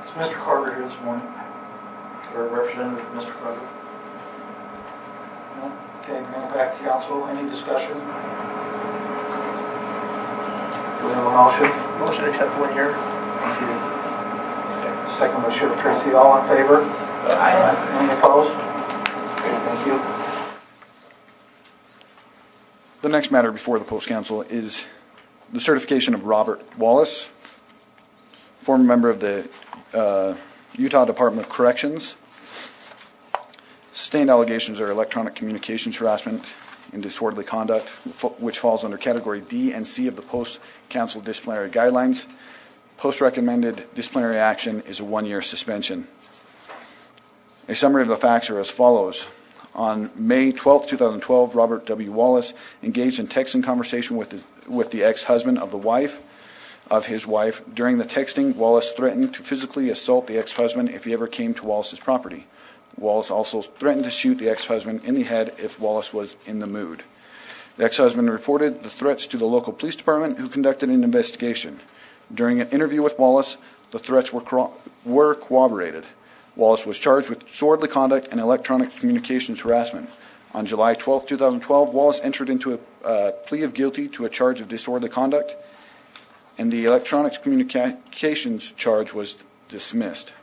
Is Mr. Carter here this morning? Or Representative Mr. Carter? No? Okay, bring it back to council. Any discussion? Do we have a motion? Motion to accept 1 year. Thank you. Second by Sheriff Tracy. All in favor? Aye. Any opposed? Okay, thank you. The next matter before the Post Council is the certification of Robert Wallace, former member of the Utah Department of Corrections. Sustained allegations are electronic communications harassment and disorderly conduct, which falls under Category D and C of the Post Council disciplinary guidelines. Post recommended disciplinary action is a 1-year suspension. A summary of the facts are as follows. On May 12, 2012, Robert W. Wallace engaged in texting conversation with the ex-husband of his wife. During the texting, Wallace threatened to physically assault the ex-husband if he ever came to Wallace's property. Wallace also threatened to shoot the ex-husband in the head if Wallace was in the mood. The ex-husband reported the threats to the local police department, who conducted an investigation. During an interview with Wallace, the threats were corroborated. Wallace was charged with disorderly conduct and electronic communications harassment. On July 12, 2012, Wallace entered into a plea of guilty to a charge of disorderly conduct, and the electronic communications charge was dismissed.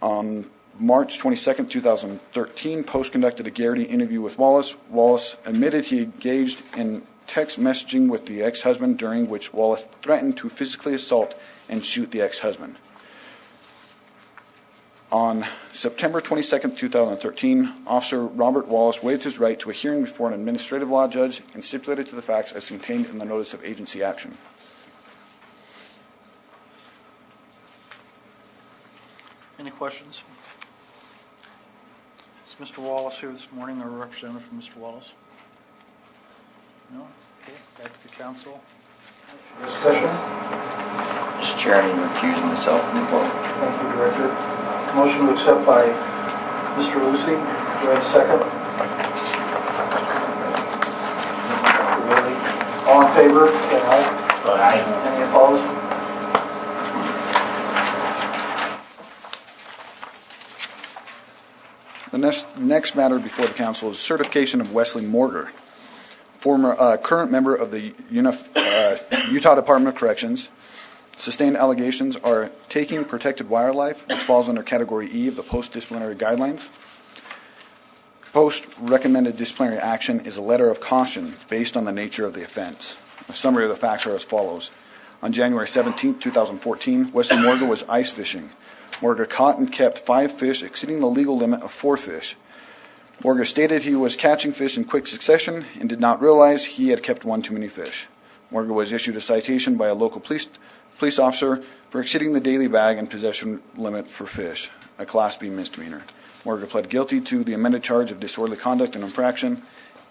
On March 22, 2013, Post conducted a Garrity interview with Wallace. Wallace admitted he engaged in text messaging with the ex-husband, during which Wallace threatened to physically assault and shoot the ex-husband. On September 22, 2013, Officer Robert Wallace waived his right to a hearing before an administrative law judge and stipulated to the facts as contained in the notice of agency action. Any questions? Is Mr. Wallace here this morning, or a representative from Mr. Wallace? No? Okay, back to the council. Discussion? Mr. Chair, I need to recuse myself from the vote. Thank you, Director. Motion to accept by Mr. Lucy. Do I have a second? All in favor? Say aye. Aye. Any opposed? The next matter before the council is certification of Wesley Morger, current member of the Utah Department of Corrections. Sustained allegations are taking protected wildlife, which falls under Category E of the Post disciplinary guidelines. Post recommended disciplinary action is a letter of caution based on the nature of the offense. A summary of the facts are as follows. On January 17, 2014, Wesley Morger was ice fishing. Morger caught and kept 5 fish, exceeding the legal limit of 4 fish. Morger stated he was catching fish in quick succession and did not realize he had kept 1 too many fish. Morger was issued a citation by a local police officer for exceeding the daily bag and possession limit for fish, a Class B misdemeanor. Morger pled guilty to the amended charge of disorderly conduct and infraction,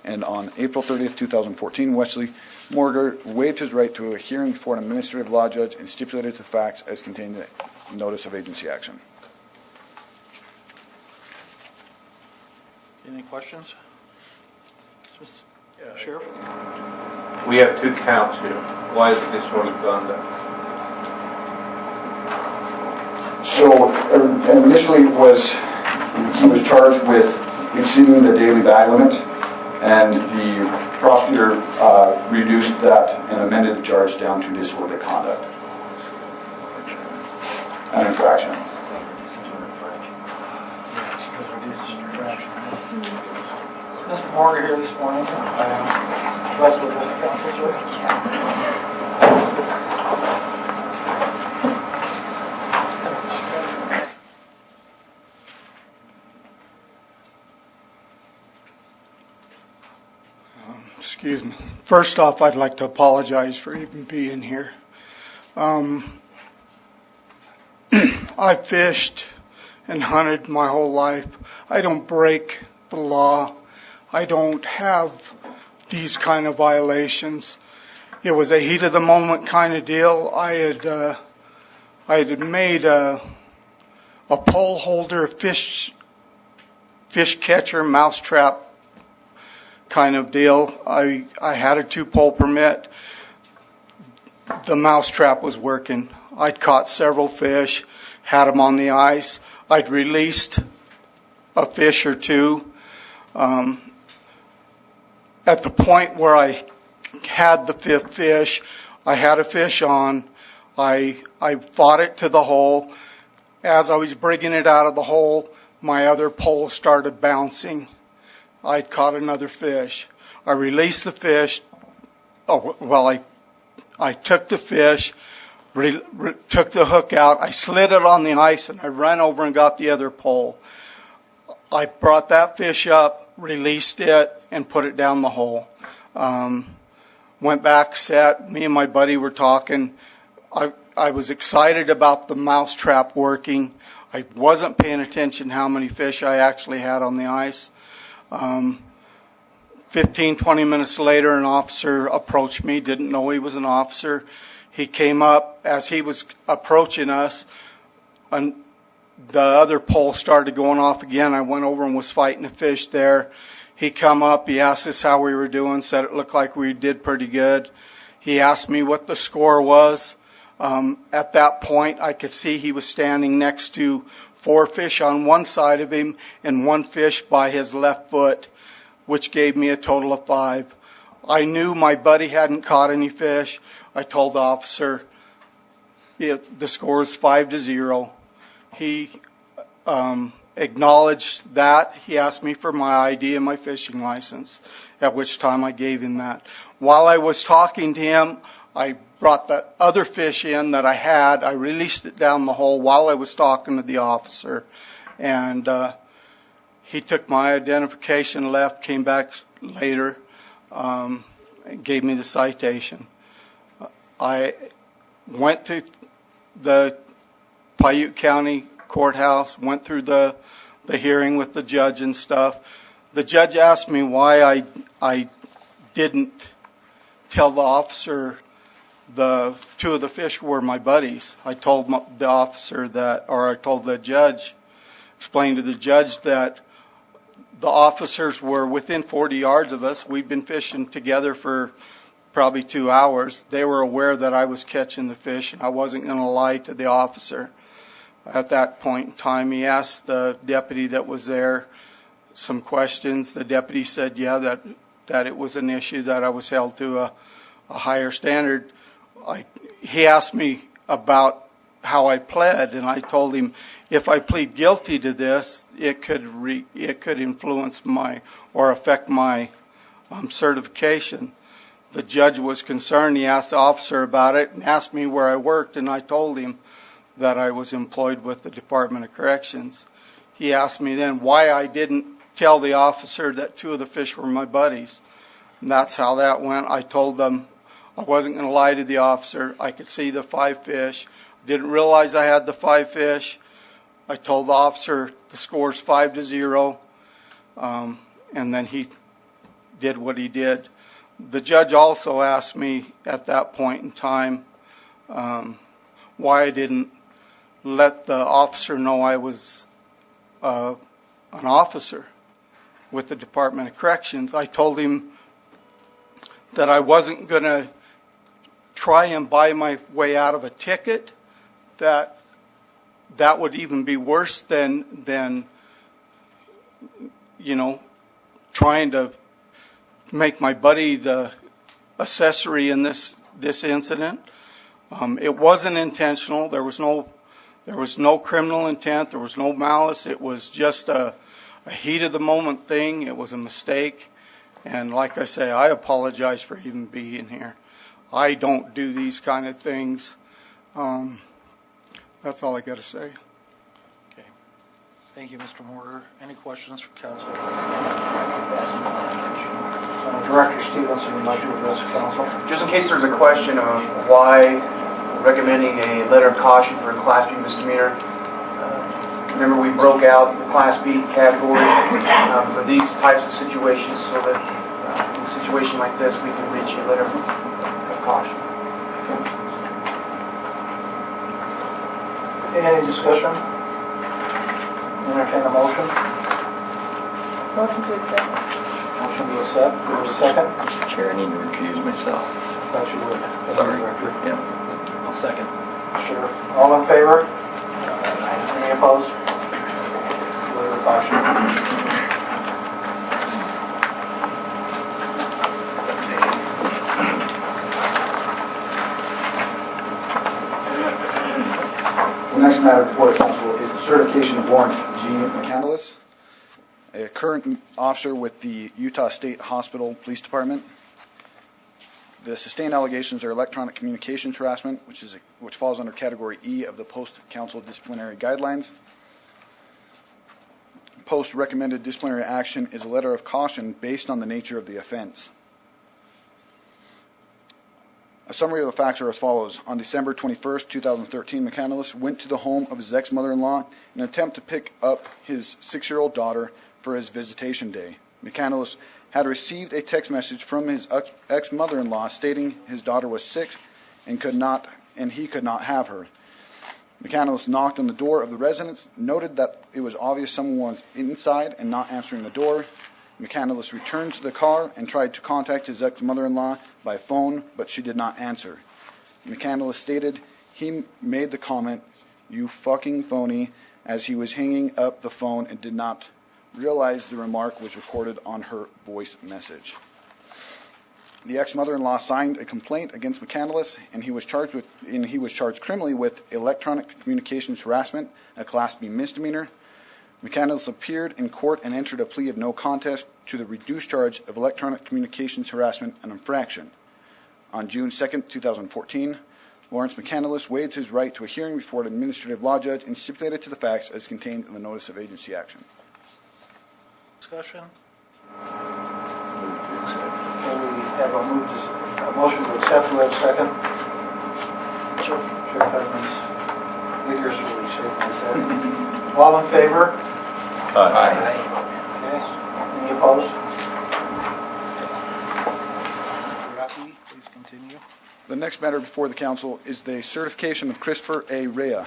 and on April 30, 2014, Wesley Morger waived his right to a hearing before an administrative law judge and stipulated to the facts as contained in the notice of agency action. Any questions? Sheriff? We have 2 counts here. Why is it disorderly conduct? So initially he was charged with exceeding the daily bag limit, and the prosecutor reduced that and amended the charge down to disorderly conduct. An infraction. Mr. Morgan here this morning. Rest with Mr. Counsel, Excuse me. First off, I'd like to apologize for even being here. I fished and hunted my whole life. I don't break the law. I don't have these kind of violations. It was a heat of the moment kind of deal. I had made a pole holder, fish catcher, mousetrap kind of deal. I had a 2-pole permit. The mousetrap was working. I'd caught several fish, had them on the ice. I'd released a fish or two. At the point where I had the 5th fish, I had a fish on. I fought it to the hole. As I was bringing it out of the hole, my other pole started bouncing. I'd caught another fish. I released the fish. I took the fish, took the hook out. I slid it on the ice, and I ran over and got the other pole. I brought that fish up, released it, and put it down the hole. Went back, sat. Me and my buddy were talking. I was excited about the mousetrap working. I wasn't paying attention how many fish I actually had on the ice. 15, 20 minutes later, an officer approached me, didn't know he was an officer. He came up. As he was approaching us, and the other pole started going off again. I went over and was fighting a fish there. He come up, he asked us how we were doing, said it looked like we did pretty good. He asked me what the score was. At that point, I could see he was standing next to 4 fish on one side of him and 1 fish by his left foot, which gave me a total of 5. I knew my buddy hadn't caught any fish. I told the officer the score is 5-0. He acknowledged that. He asked me for my ID and my fishing license, at which time I gave him that. While I was talking to him, I brought the other fish in that I had. I released it down the hole while I was talking to the officer. And he took my identification, left, came back later, and gave me the citation. I went to the Paiute County Courthouse, went through the hearing with the judge and stuff. The judge asked me why I didn't tell the officer the 2 of the fish were my buddies. I told the officer that, or I told the judge, explained to the judge that the officers were within 40 yards of us. We'd been fishing together for probably 2 hours. They were aware that I was catching the fish, and I wasn't going to lie to the officer. At that point in time, he asked the deputy that was there some questions. The deputy said, yeah, that it was an issue, that I was held to a higher standard. He asked me about how I pled, and I told him if I plead guilty to this, it could influence or affect my certification. The judge was concerned. He asked the officer about it and asked me where I worked, and I told him that I was employed with the Department of Corrections. He asked me then why I didn't tell the officer that 2 of the fish were my buddies. And that's how that went. I told them I wasn't going to lie to the officer. I could see the 5 fish. Didn't realize I had the 5 fish. I told the officer the score's 5-0. And then he did what he did. The judge also asked me at that point in time why I didn't let the officer know I was an officer with the Department of Corrections. I told him that I wasn't going to try and buy my way out of a ticket, that would even be worse than trying to make my buddy the accessory in this incident. It wasn't intentional. There was no criminal intent. There was no malice. It was just a heat of the moment thing. It was a mistake. And like I say, I apologize for even being here. I don't do these kind of things. That's all I got to say. Okay. Thank you, Mr. Mortar. Any questions from council? Director Stevenson would like to address the council. Just in case there's a question of why recommending a letter of caution for a Class B misdemeanor. Remember, we broke out the Class B category for these types of situations so that in a situation like this, we can reach a letter of caution. Any discussion? Entertain a motion. Motion to accept. Motion to accept. Do we have a second? Chair, I need to recuse myself. Thought you would. Sorry. Director. Yeah. I'll second. Sure. All in favor? Any opposed? Letter of caution. The next matter before the council is the certification of Lawrence G. McCandless, a current officer with the Utah State Hospital Police Department. The sustained allegations are electronic communications harassment, which falls under Category E of the Post-Council Disciplinary Guidelines. Post-recommended disciplinary action is a letter of caution based on the nature of the offense. A summary of the facts are as follows. On December 21st, 2013, McCandless went to the home of his ex-mother-in-law in an attempt to pick up his 6-year-old daughter for his visitation day. McCandless had received a text message from his ex-mother-in-law stating his daughter was sick and he could not have her. McCandless knocked on the door of the residence, noted that it was obvious someone was inside and not answering the door. McCandless returned to the car and tried to contact his ex-mother-in-law by phone, but she did not answer. McCandless stated he made the comment, "You fucking phony," as he was hanging up the phone and did not realize the remark was recorded on her voice message. The ex-mother-in-law signed a complaint against McCandless, and he was charged criminally with electronic communications harassment, a Class B misdemeanor. McCandless appeared in court and entered a plea of no contest to the reduced charge of electronic communications harassment, an infraction. On June 2nd, 2014, Lawrence McCandless waived his right to a hearing before an administrative law judge and stipulated to the facts as contained in the notice of agency action. Discussion? Can we have a motion to accept? Do we have a second? Sure. Chair Federman's vigorously shaking his head. All in favor? Aye. Okay. Any opposed? Rafi, please continue. The next matter before the council is the certification of Christopher A. Rea,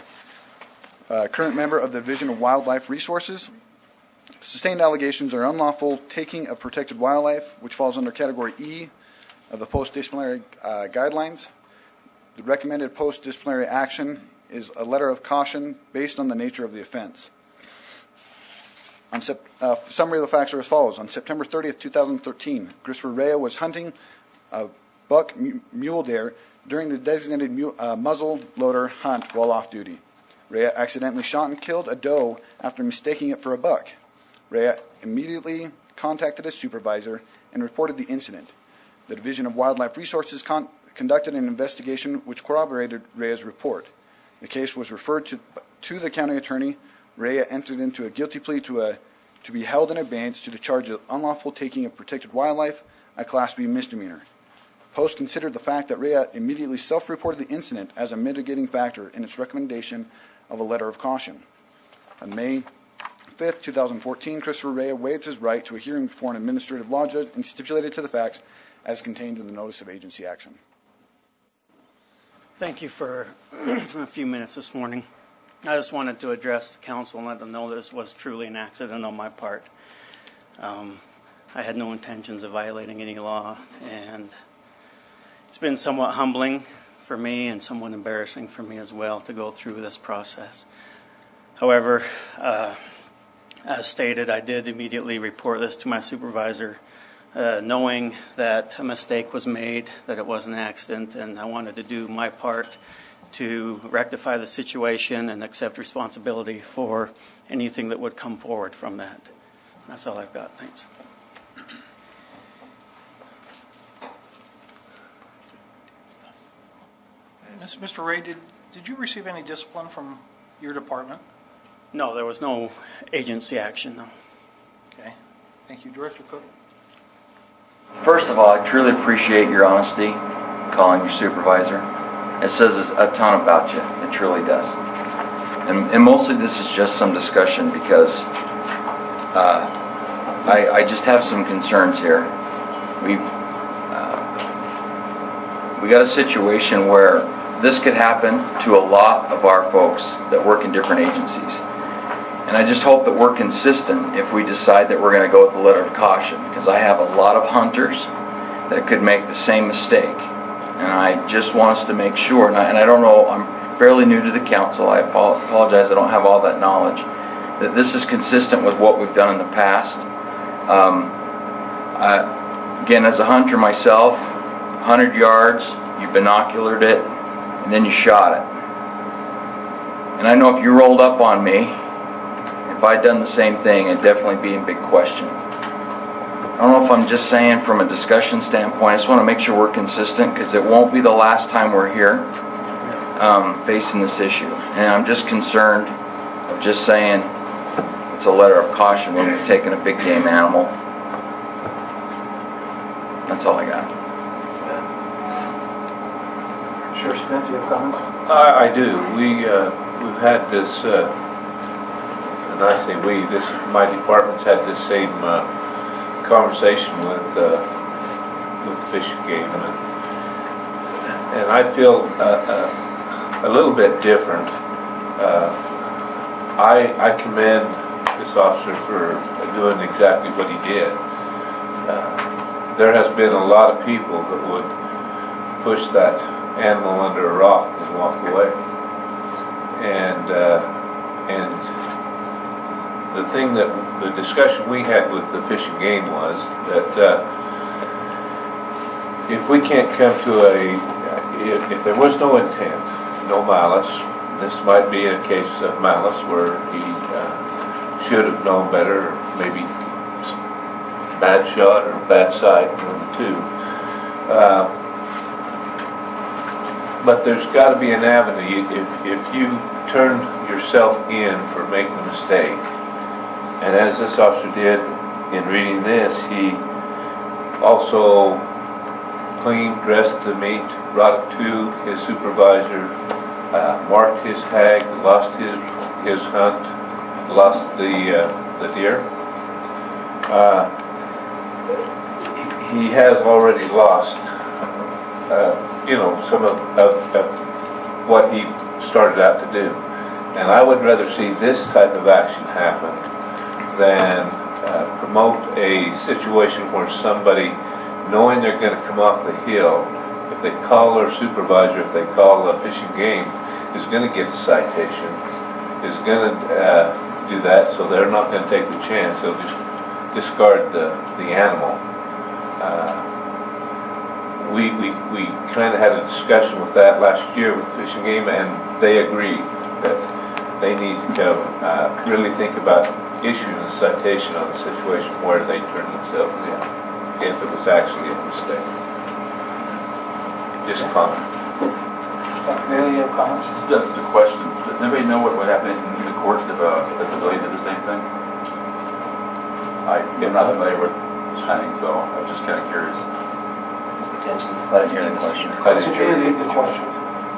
current member of the Division of Wildlife Resources. Sustained allegations are unlawful taking of protected wildlife, which falls under Category E of the Post-Disciplinary Guidelines. The recommended post-disciplinary action is a letter of caution based on the nature of the offense. Summary of the facts are as follows. On September 30th, 2013, Christopher Rea was hunting a buck mule deer during the designated muzzle loader hunt while off duty. Rea accidentally shot and killed a doe after mistaking it for a buck. Rea immediately contacted his supervisor and reported the incident. The Division of Wildlife Resources conducted an investigation which corroborated Rea's report. The case was referred to the county attorney. Rea entered into a guilty plea to be held in abeyance to the charge of unlawful taking of protected wildlife, a Class B misdemeanor. Post considered the fact that Rea immediately self-reported the incident as a mitigating factor in its recommendation of a letter of caution. On May 5th, 2014, Christopher Rea waived his right to a hearing before an administrative law judge and stipulated to the facts as contained in the notice of agency action. Thank you for a few minutes this morning. I just wanted to address the council and let them know this was truly an accident on my part. I had no intentions of violating any law, and it's been somewhat humbling for me and somewhat embarrassing for me as well to go through this process. However, as stated, I did immediately report this to my supervisor knowing that a mistake was made, that it was an accident, and I wanted to do my part to rectify the situation and accept responsibility for anything that would come forward from that. That's all I've got. Thanks. Mr. Ray, did you receive any discipline from your department? No, there was no agency action, no. Okay. Thank you. Director Cook? First of all, I truly appreciate your honesty calling your supervisor. It says a ton about you. It truly does. And mostly this is just some discussion because I just have some concerns here. We got a situation where this could happen to a lot of our folks that work in different agencies. And I just hope that we're consistent if we decide that we're going to go with the letter of caution, because I have a lot of hunters that could make the same mistake. And I just want us to make sure, and I don't know, I'm fairly new to the council, I apologize, I don't have all that knowledge, that this is consistent with what we've done in the past. Again, as a hunter myself, 100 yards, you binoculared it, and then you shot it. And I know if you rolled up on me, if I'd done the same thing, it'd definitely be in big question. I don't know if I'm just saying from a discussion standpoint, I just want to make sure we're consistent, because it won't be the last time we're here facing this issue. And I'm just concerned of just saying it's a letter of caution when we've taken a big game animal. That's all I got. Sheriff Smith, do you have comments? I do. We've had this, and I say we, my department's had this same conversation with Fish and Game, and I feel a little bit different. I commend this officer for doing exactly what he did. There has been a lot of people that would push that animal under a rock and walk away. And the thing that the discussion we had with the Fish and Game was that if we can't come to if there was no intent, no malice, this might be a case of malice where he should have known better, or maybe bad shot or bad sight, one of the two. But there's got to be an avenue. If you turn yourself in for making a mistake, and as this officer did in reading this, he also cleaned, dressed the meat, brought it to his supervisor, marked his tag, lost his hunt, lost the deer. He has already lost some of what he started out to do. And I would rather see this type of action happen than promote a situation where somebody, knowing they're going to come off the hill, if they call their supervisor, if they call the Fish and Game, is going to get a citation, is going to do that, so they're not going to take the chance. They'll just discard the animal. We kind of had a discussion with that last year with Fish and Game, and they agreed that they need to really think about issuing a citation on a situation where they turn themselves in, if it was actually a mistake. Just a comment. Bailey, you have comments? That's the question. Does anybody know what would happen in the courts if a civilian did the same thing? I'm not familiar with hunting, so I'm just kind of curious. Attention's glad to hear the question.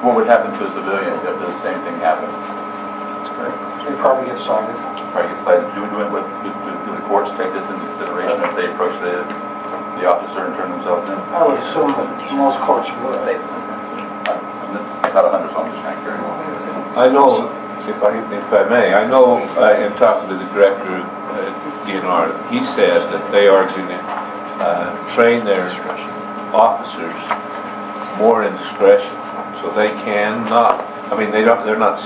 What would happen to a civilian if the same thing happened? That's great. They probably get cited. Probably get cited. Do the courts take this into consideration if they approach the officer and turn themselves in? I would assume that most courts would. I'm not a hunter, so I'm just kind of curious. I know, if I may, I know in talking to the director at DNR, he said that they are going to train their officers more in discretion, so they cannot. I mean, they're not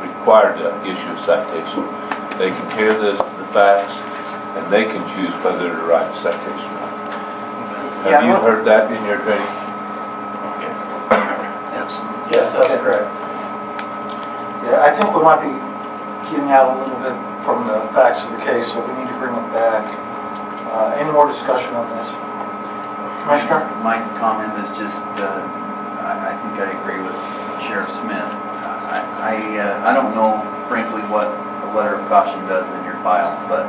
required to issue a citation. They can hear the facts, and they can choose whether to write a citation or not. Have you heard that in your training? Absolutely. Yes, that's correct. Yeah, I think we might be getting out a little bit from the facts of the case, so we need to bring it back. Any more discussion on this? Commissioner? My comment is just, I think I agree with Sheriff Smith. I don't know, frankly, what a letter of caution does in your file, but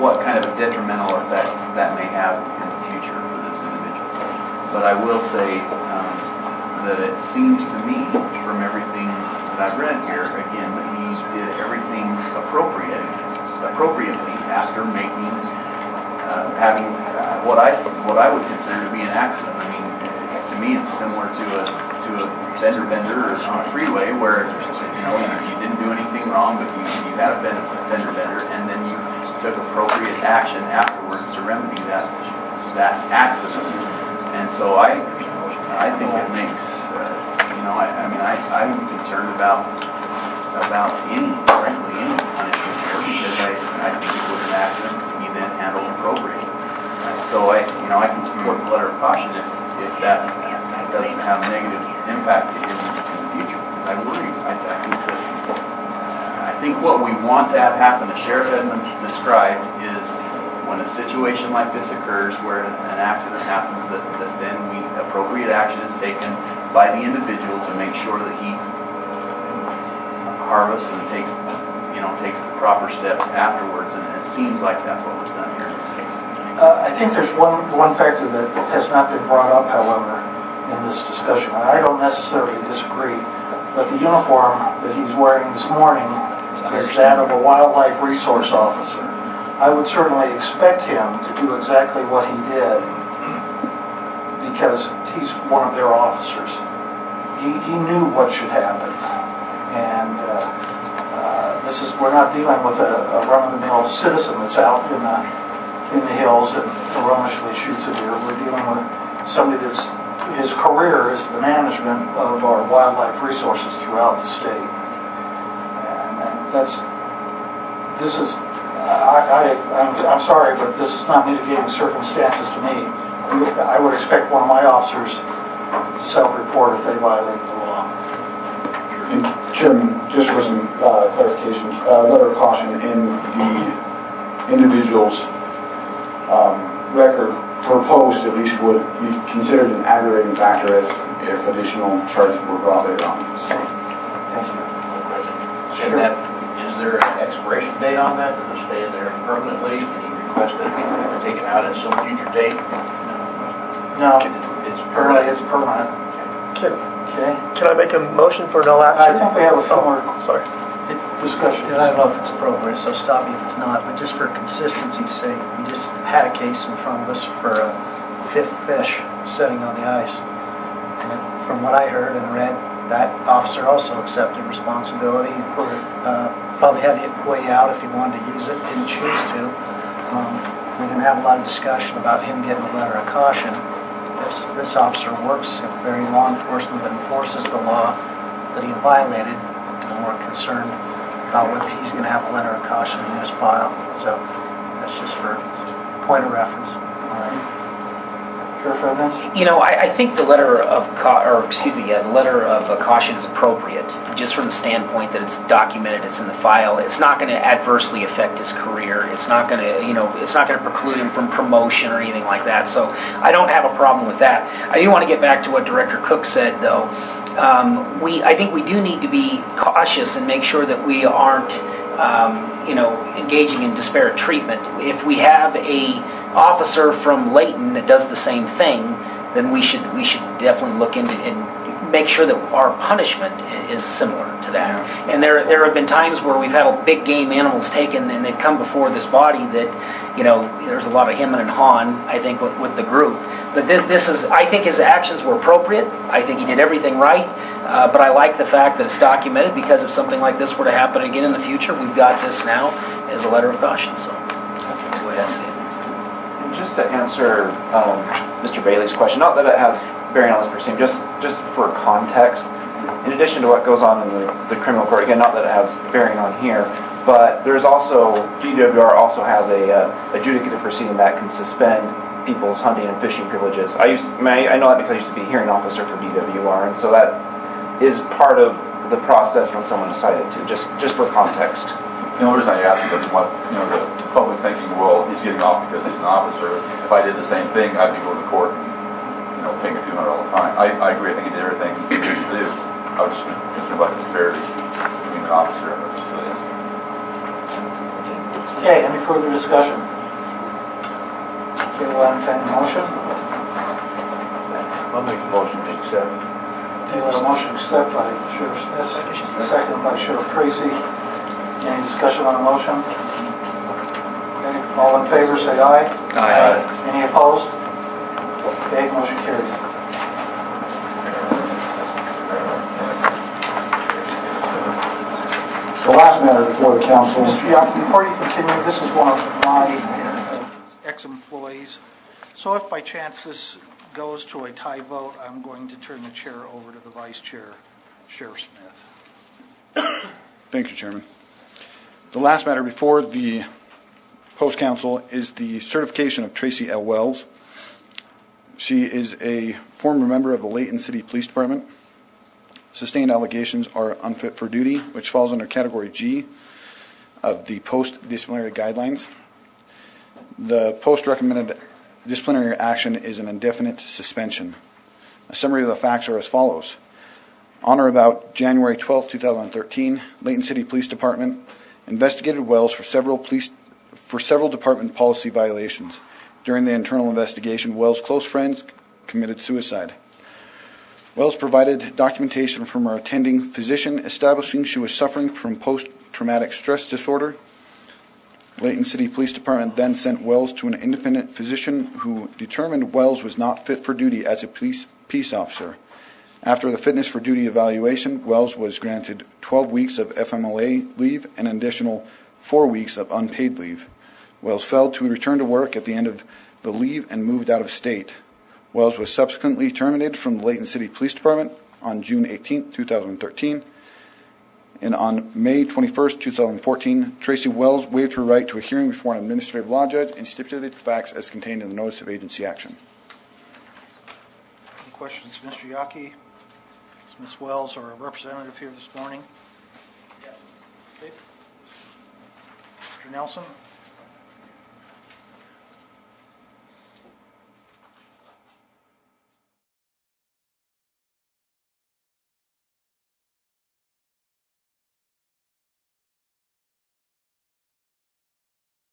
what kind of a detrimental effect that may have in the future for this individual. But I will say that it seems to me, from everything that I've read here, again, that he did everything appropriately after making, having what I would consider to be an accident. I mean, to me, it's similar to a fender bender on a freeway where you didn't do anything wrong, but you had a fender bender, and then you took appropriate action afterwards to remedy that accident. And so I think it makes, I'm concerned about any punishment here, because I think it was an accident to be then handled appropriately. So I can support the letter of caution if that doesn't have negative impact in the future. Because I worry. I think what we want to have happen, as Sheriff Edmonds described, is when a situation like this occurs, where an accident happens, that then appropriate action is taken by the individual to make sure that he harvests and takes the proper steps afterwards. And it seems like that's what was done here in this case. I think there's one factor that has not been brought up, however, in this discussion. And I don't necessarily disagree, but the uniform that he's wearing this morning is that of a wildlife resource officer. I would certainly expect him to do exactly what he did because he's one of their officers. He knew what should happen. And we're not dealing with a run-of-the-mill citizen that's out in the hills and erroneously shoots a deer. We're dealing with somebody his career is the management of our wildlife resources throughout the state. I'm sorry, but this is not mitigating circumstances to me. I would expect one of my officers to self-report if they violate the law. And Chairman, just for some clarification, letter of caution in the individual's record for post at least would be considered an aggravating factor if additional charges were brought later on. Thank you. Is there an expiration date on that? Does it stay in there permanently? Can you request that it be taken out at some future date? No. It's permanent. It's permanent. Can I make a motion for no action? I think we have a few more discussions. I don't know if it's appropriate, so stop me if it's not, but just for consistency's sake, we just had a case in front of us for a fifth fish sitting on the ice. And from what I heard and read, that officer also accepted responsibility. Probably had it way out if he wanted to use it, didn't choose to. We didn't have a lot of discussion about him getting a letter of caution. This officer works in very law enforcement that enforces the law that he violated, and we're concerned about whether he's going to have a letter of caution in his file. So that's just for point of reference. All right. I think the letter of the letter of caution is appropriate, just from the standpoint that it's documented, it's in the file. It's not going to adversely affect his career. It's not going to, it's not going to preclude him from promotion or anything like that. So I don't have a problem with that. I do want to get back to what Director Cook said, though. I think we do need to be cautious and make sure that we aren't, engaging in disparate treatment. If we have a officer from Layton that does the same thing, then we should definitely look into and make sure that our punishment is similar to that. Yeah. And there have been times where we've had big game animals taken and they've come before this body that, there's a lot of hemming and hawing, I think, with the group. But I think his actions were appropriate. I think he did everything right. But I like the fact that it's documented, because if something like this were to happen again in the future, we've got this now as a letter of caution. So that's the way I see it. Just to answer Mr. Bailey's question, not that it has bearing on this proceeding, just for context, in addition to what goes on in the criminal court, again, not that it has bearing on here, but there's also, DWR also has a adjudicative proceeding that can suspend people's hunting and fishing privileges. I know that because I used to be a hearing officer for DWR, and so that is part of the process when someone decided to, just for context. The only reason I ask because the public thinking, well, he's getting off because he's an officer. If I did the same thing, I'd be going to court and paying a few $100 all the time. I agree. I think he did everything he needed to do. I was just concerned about the disparity between an officer and a civilian. Okay, any further discussion? Okay, we'll entertain a motion. I'll make the motion to accept. Okay, we have a motion to accept by Sheriff Smith, seconded by Sheriff Tracy. Any discussion on the motion? Okay, all in favor, say aye. Aye. Any opposed? Okay, motion carries. The last matter before the council. Mr. Young, before you continue, this is one of my ex-employees. So if by chance this goes to a tie vote, I'm going to turn the chair over to the vice chair, Sheriff Smith. Thank you, Chairman. The last matter before the post council is the certification of Tracy L. Wells. She is a former member of the Layton City Police Department. Sustained allegations are unfit for duty, which falls under Category G of the post-disciplinary guidelines. The post-recommended disciplinary action is an indefinite suspension. A summary of the facts are as follows. On or about January 12, 2013, Layton City Police Department investigated Wells for several department policy violations. During the internal investigation, Wells' close friends committed suicide. Wells provided documentation from her attending physician establishing she was suffering from post-traumatic stress disorder. Layton City Police Department then sent Wells to an independent physician who determined Wells was not fit for duty as a peace officer. After the fitness for duty evaluation, Wells was granted 12 weeks of FMLA leave and an additional 4 weeks of unpaid leave. Wells failed to return to work at the end of the leave and moved out of state. Wells was subsequently terminated from the Layton City Police Department on June 18, 2013. And on May 21, 2014, Tracy Wells waived her right to a hearing before an administrative law judge and stipulated the facts as contained in the Notice of Agency Action. Any questions, Mr. Yockey? Is Ms. Wells or a representative here this morning? Yes. Okay. Mr. Nelson?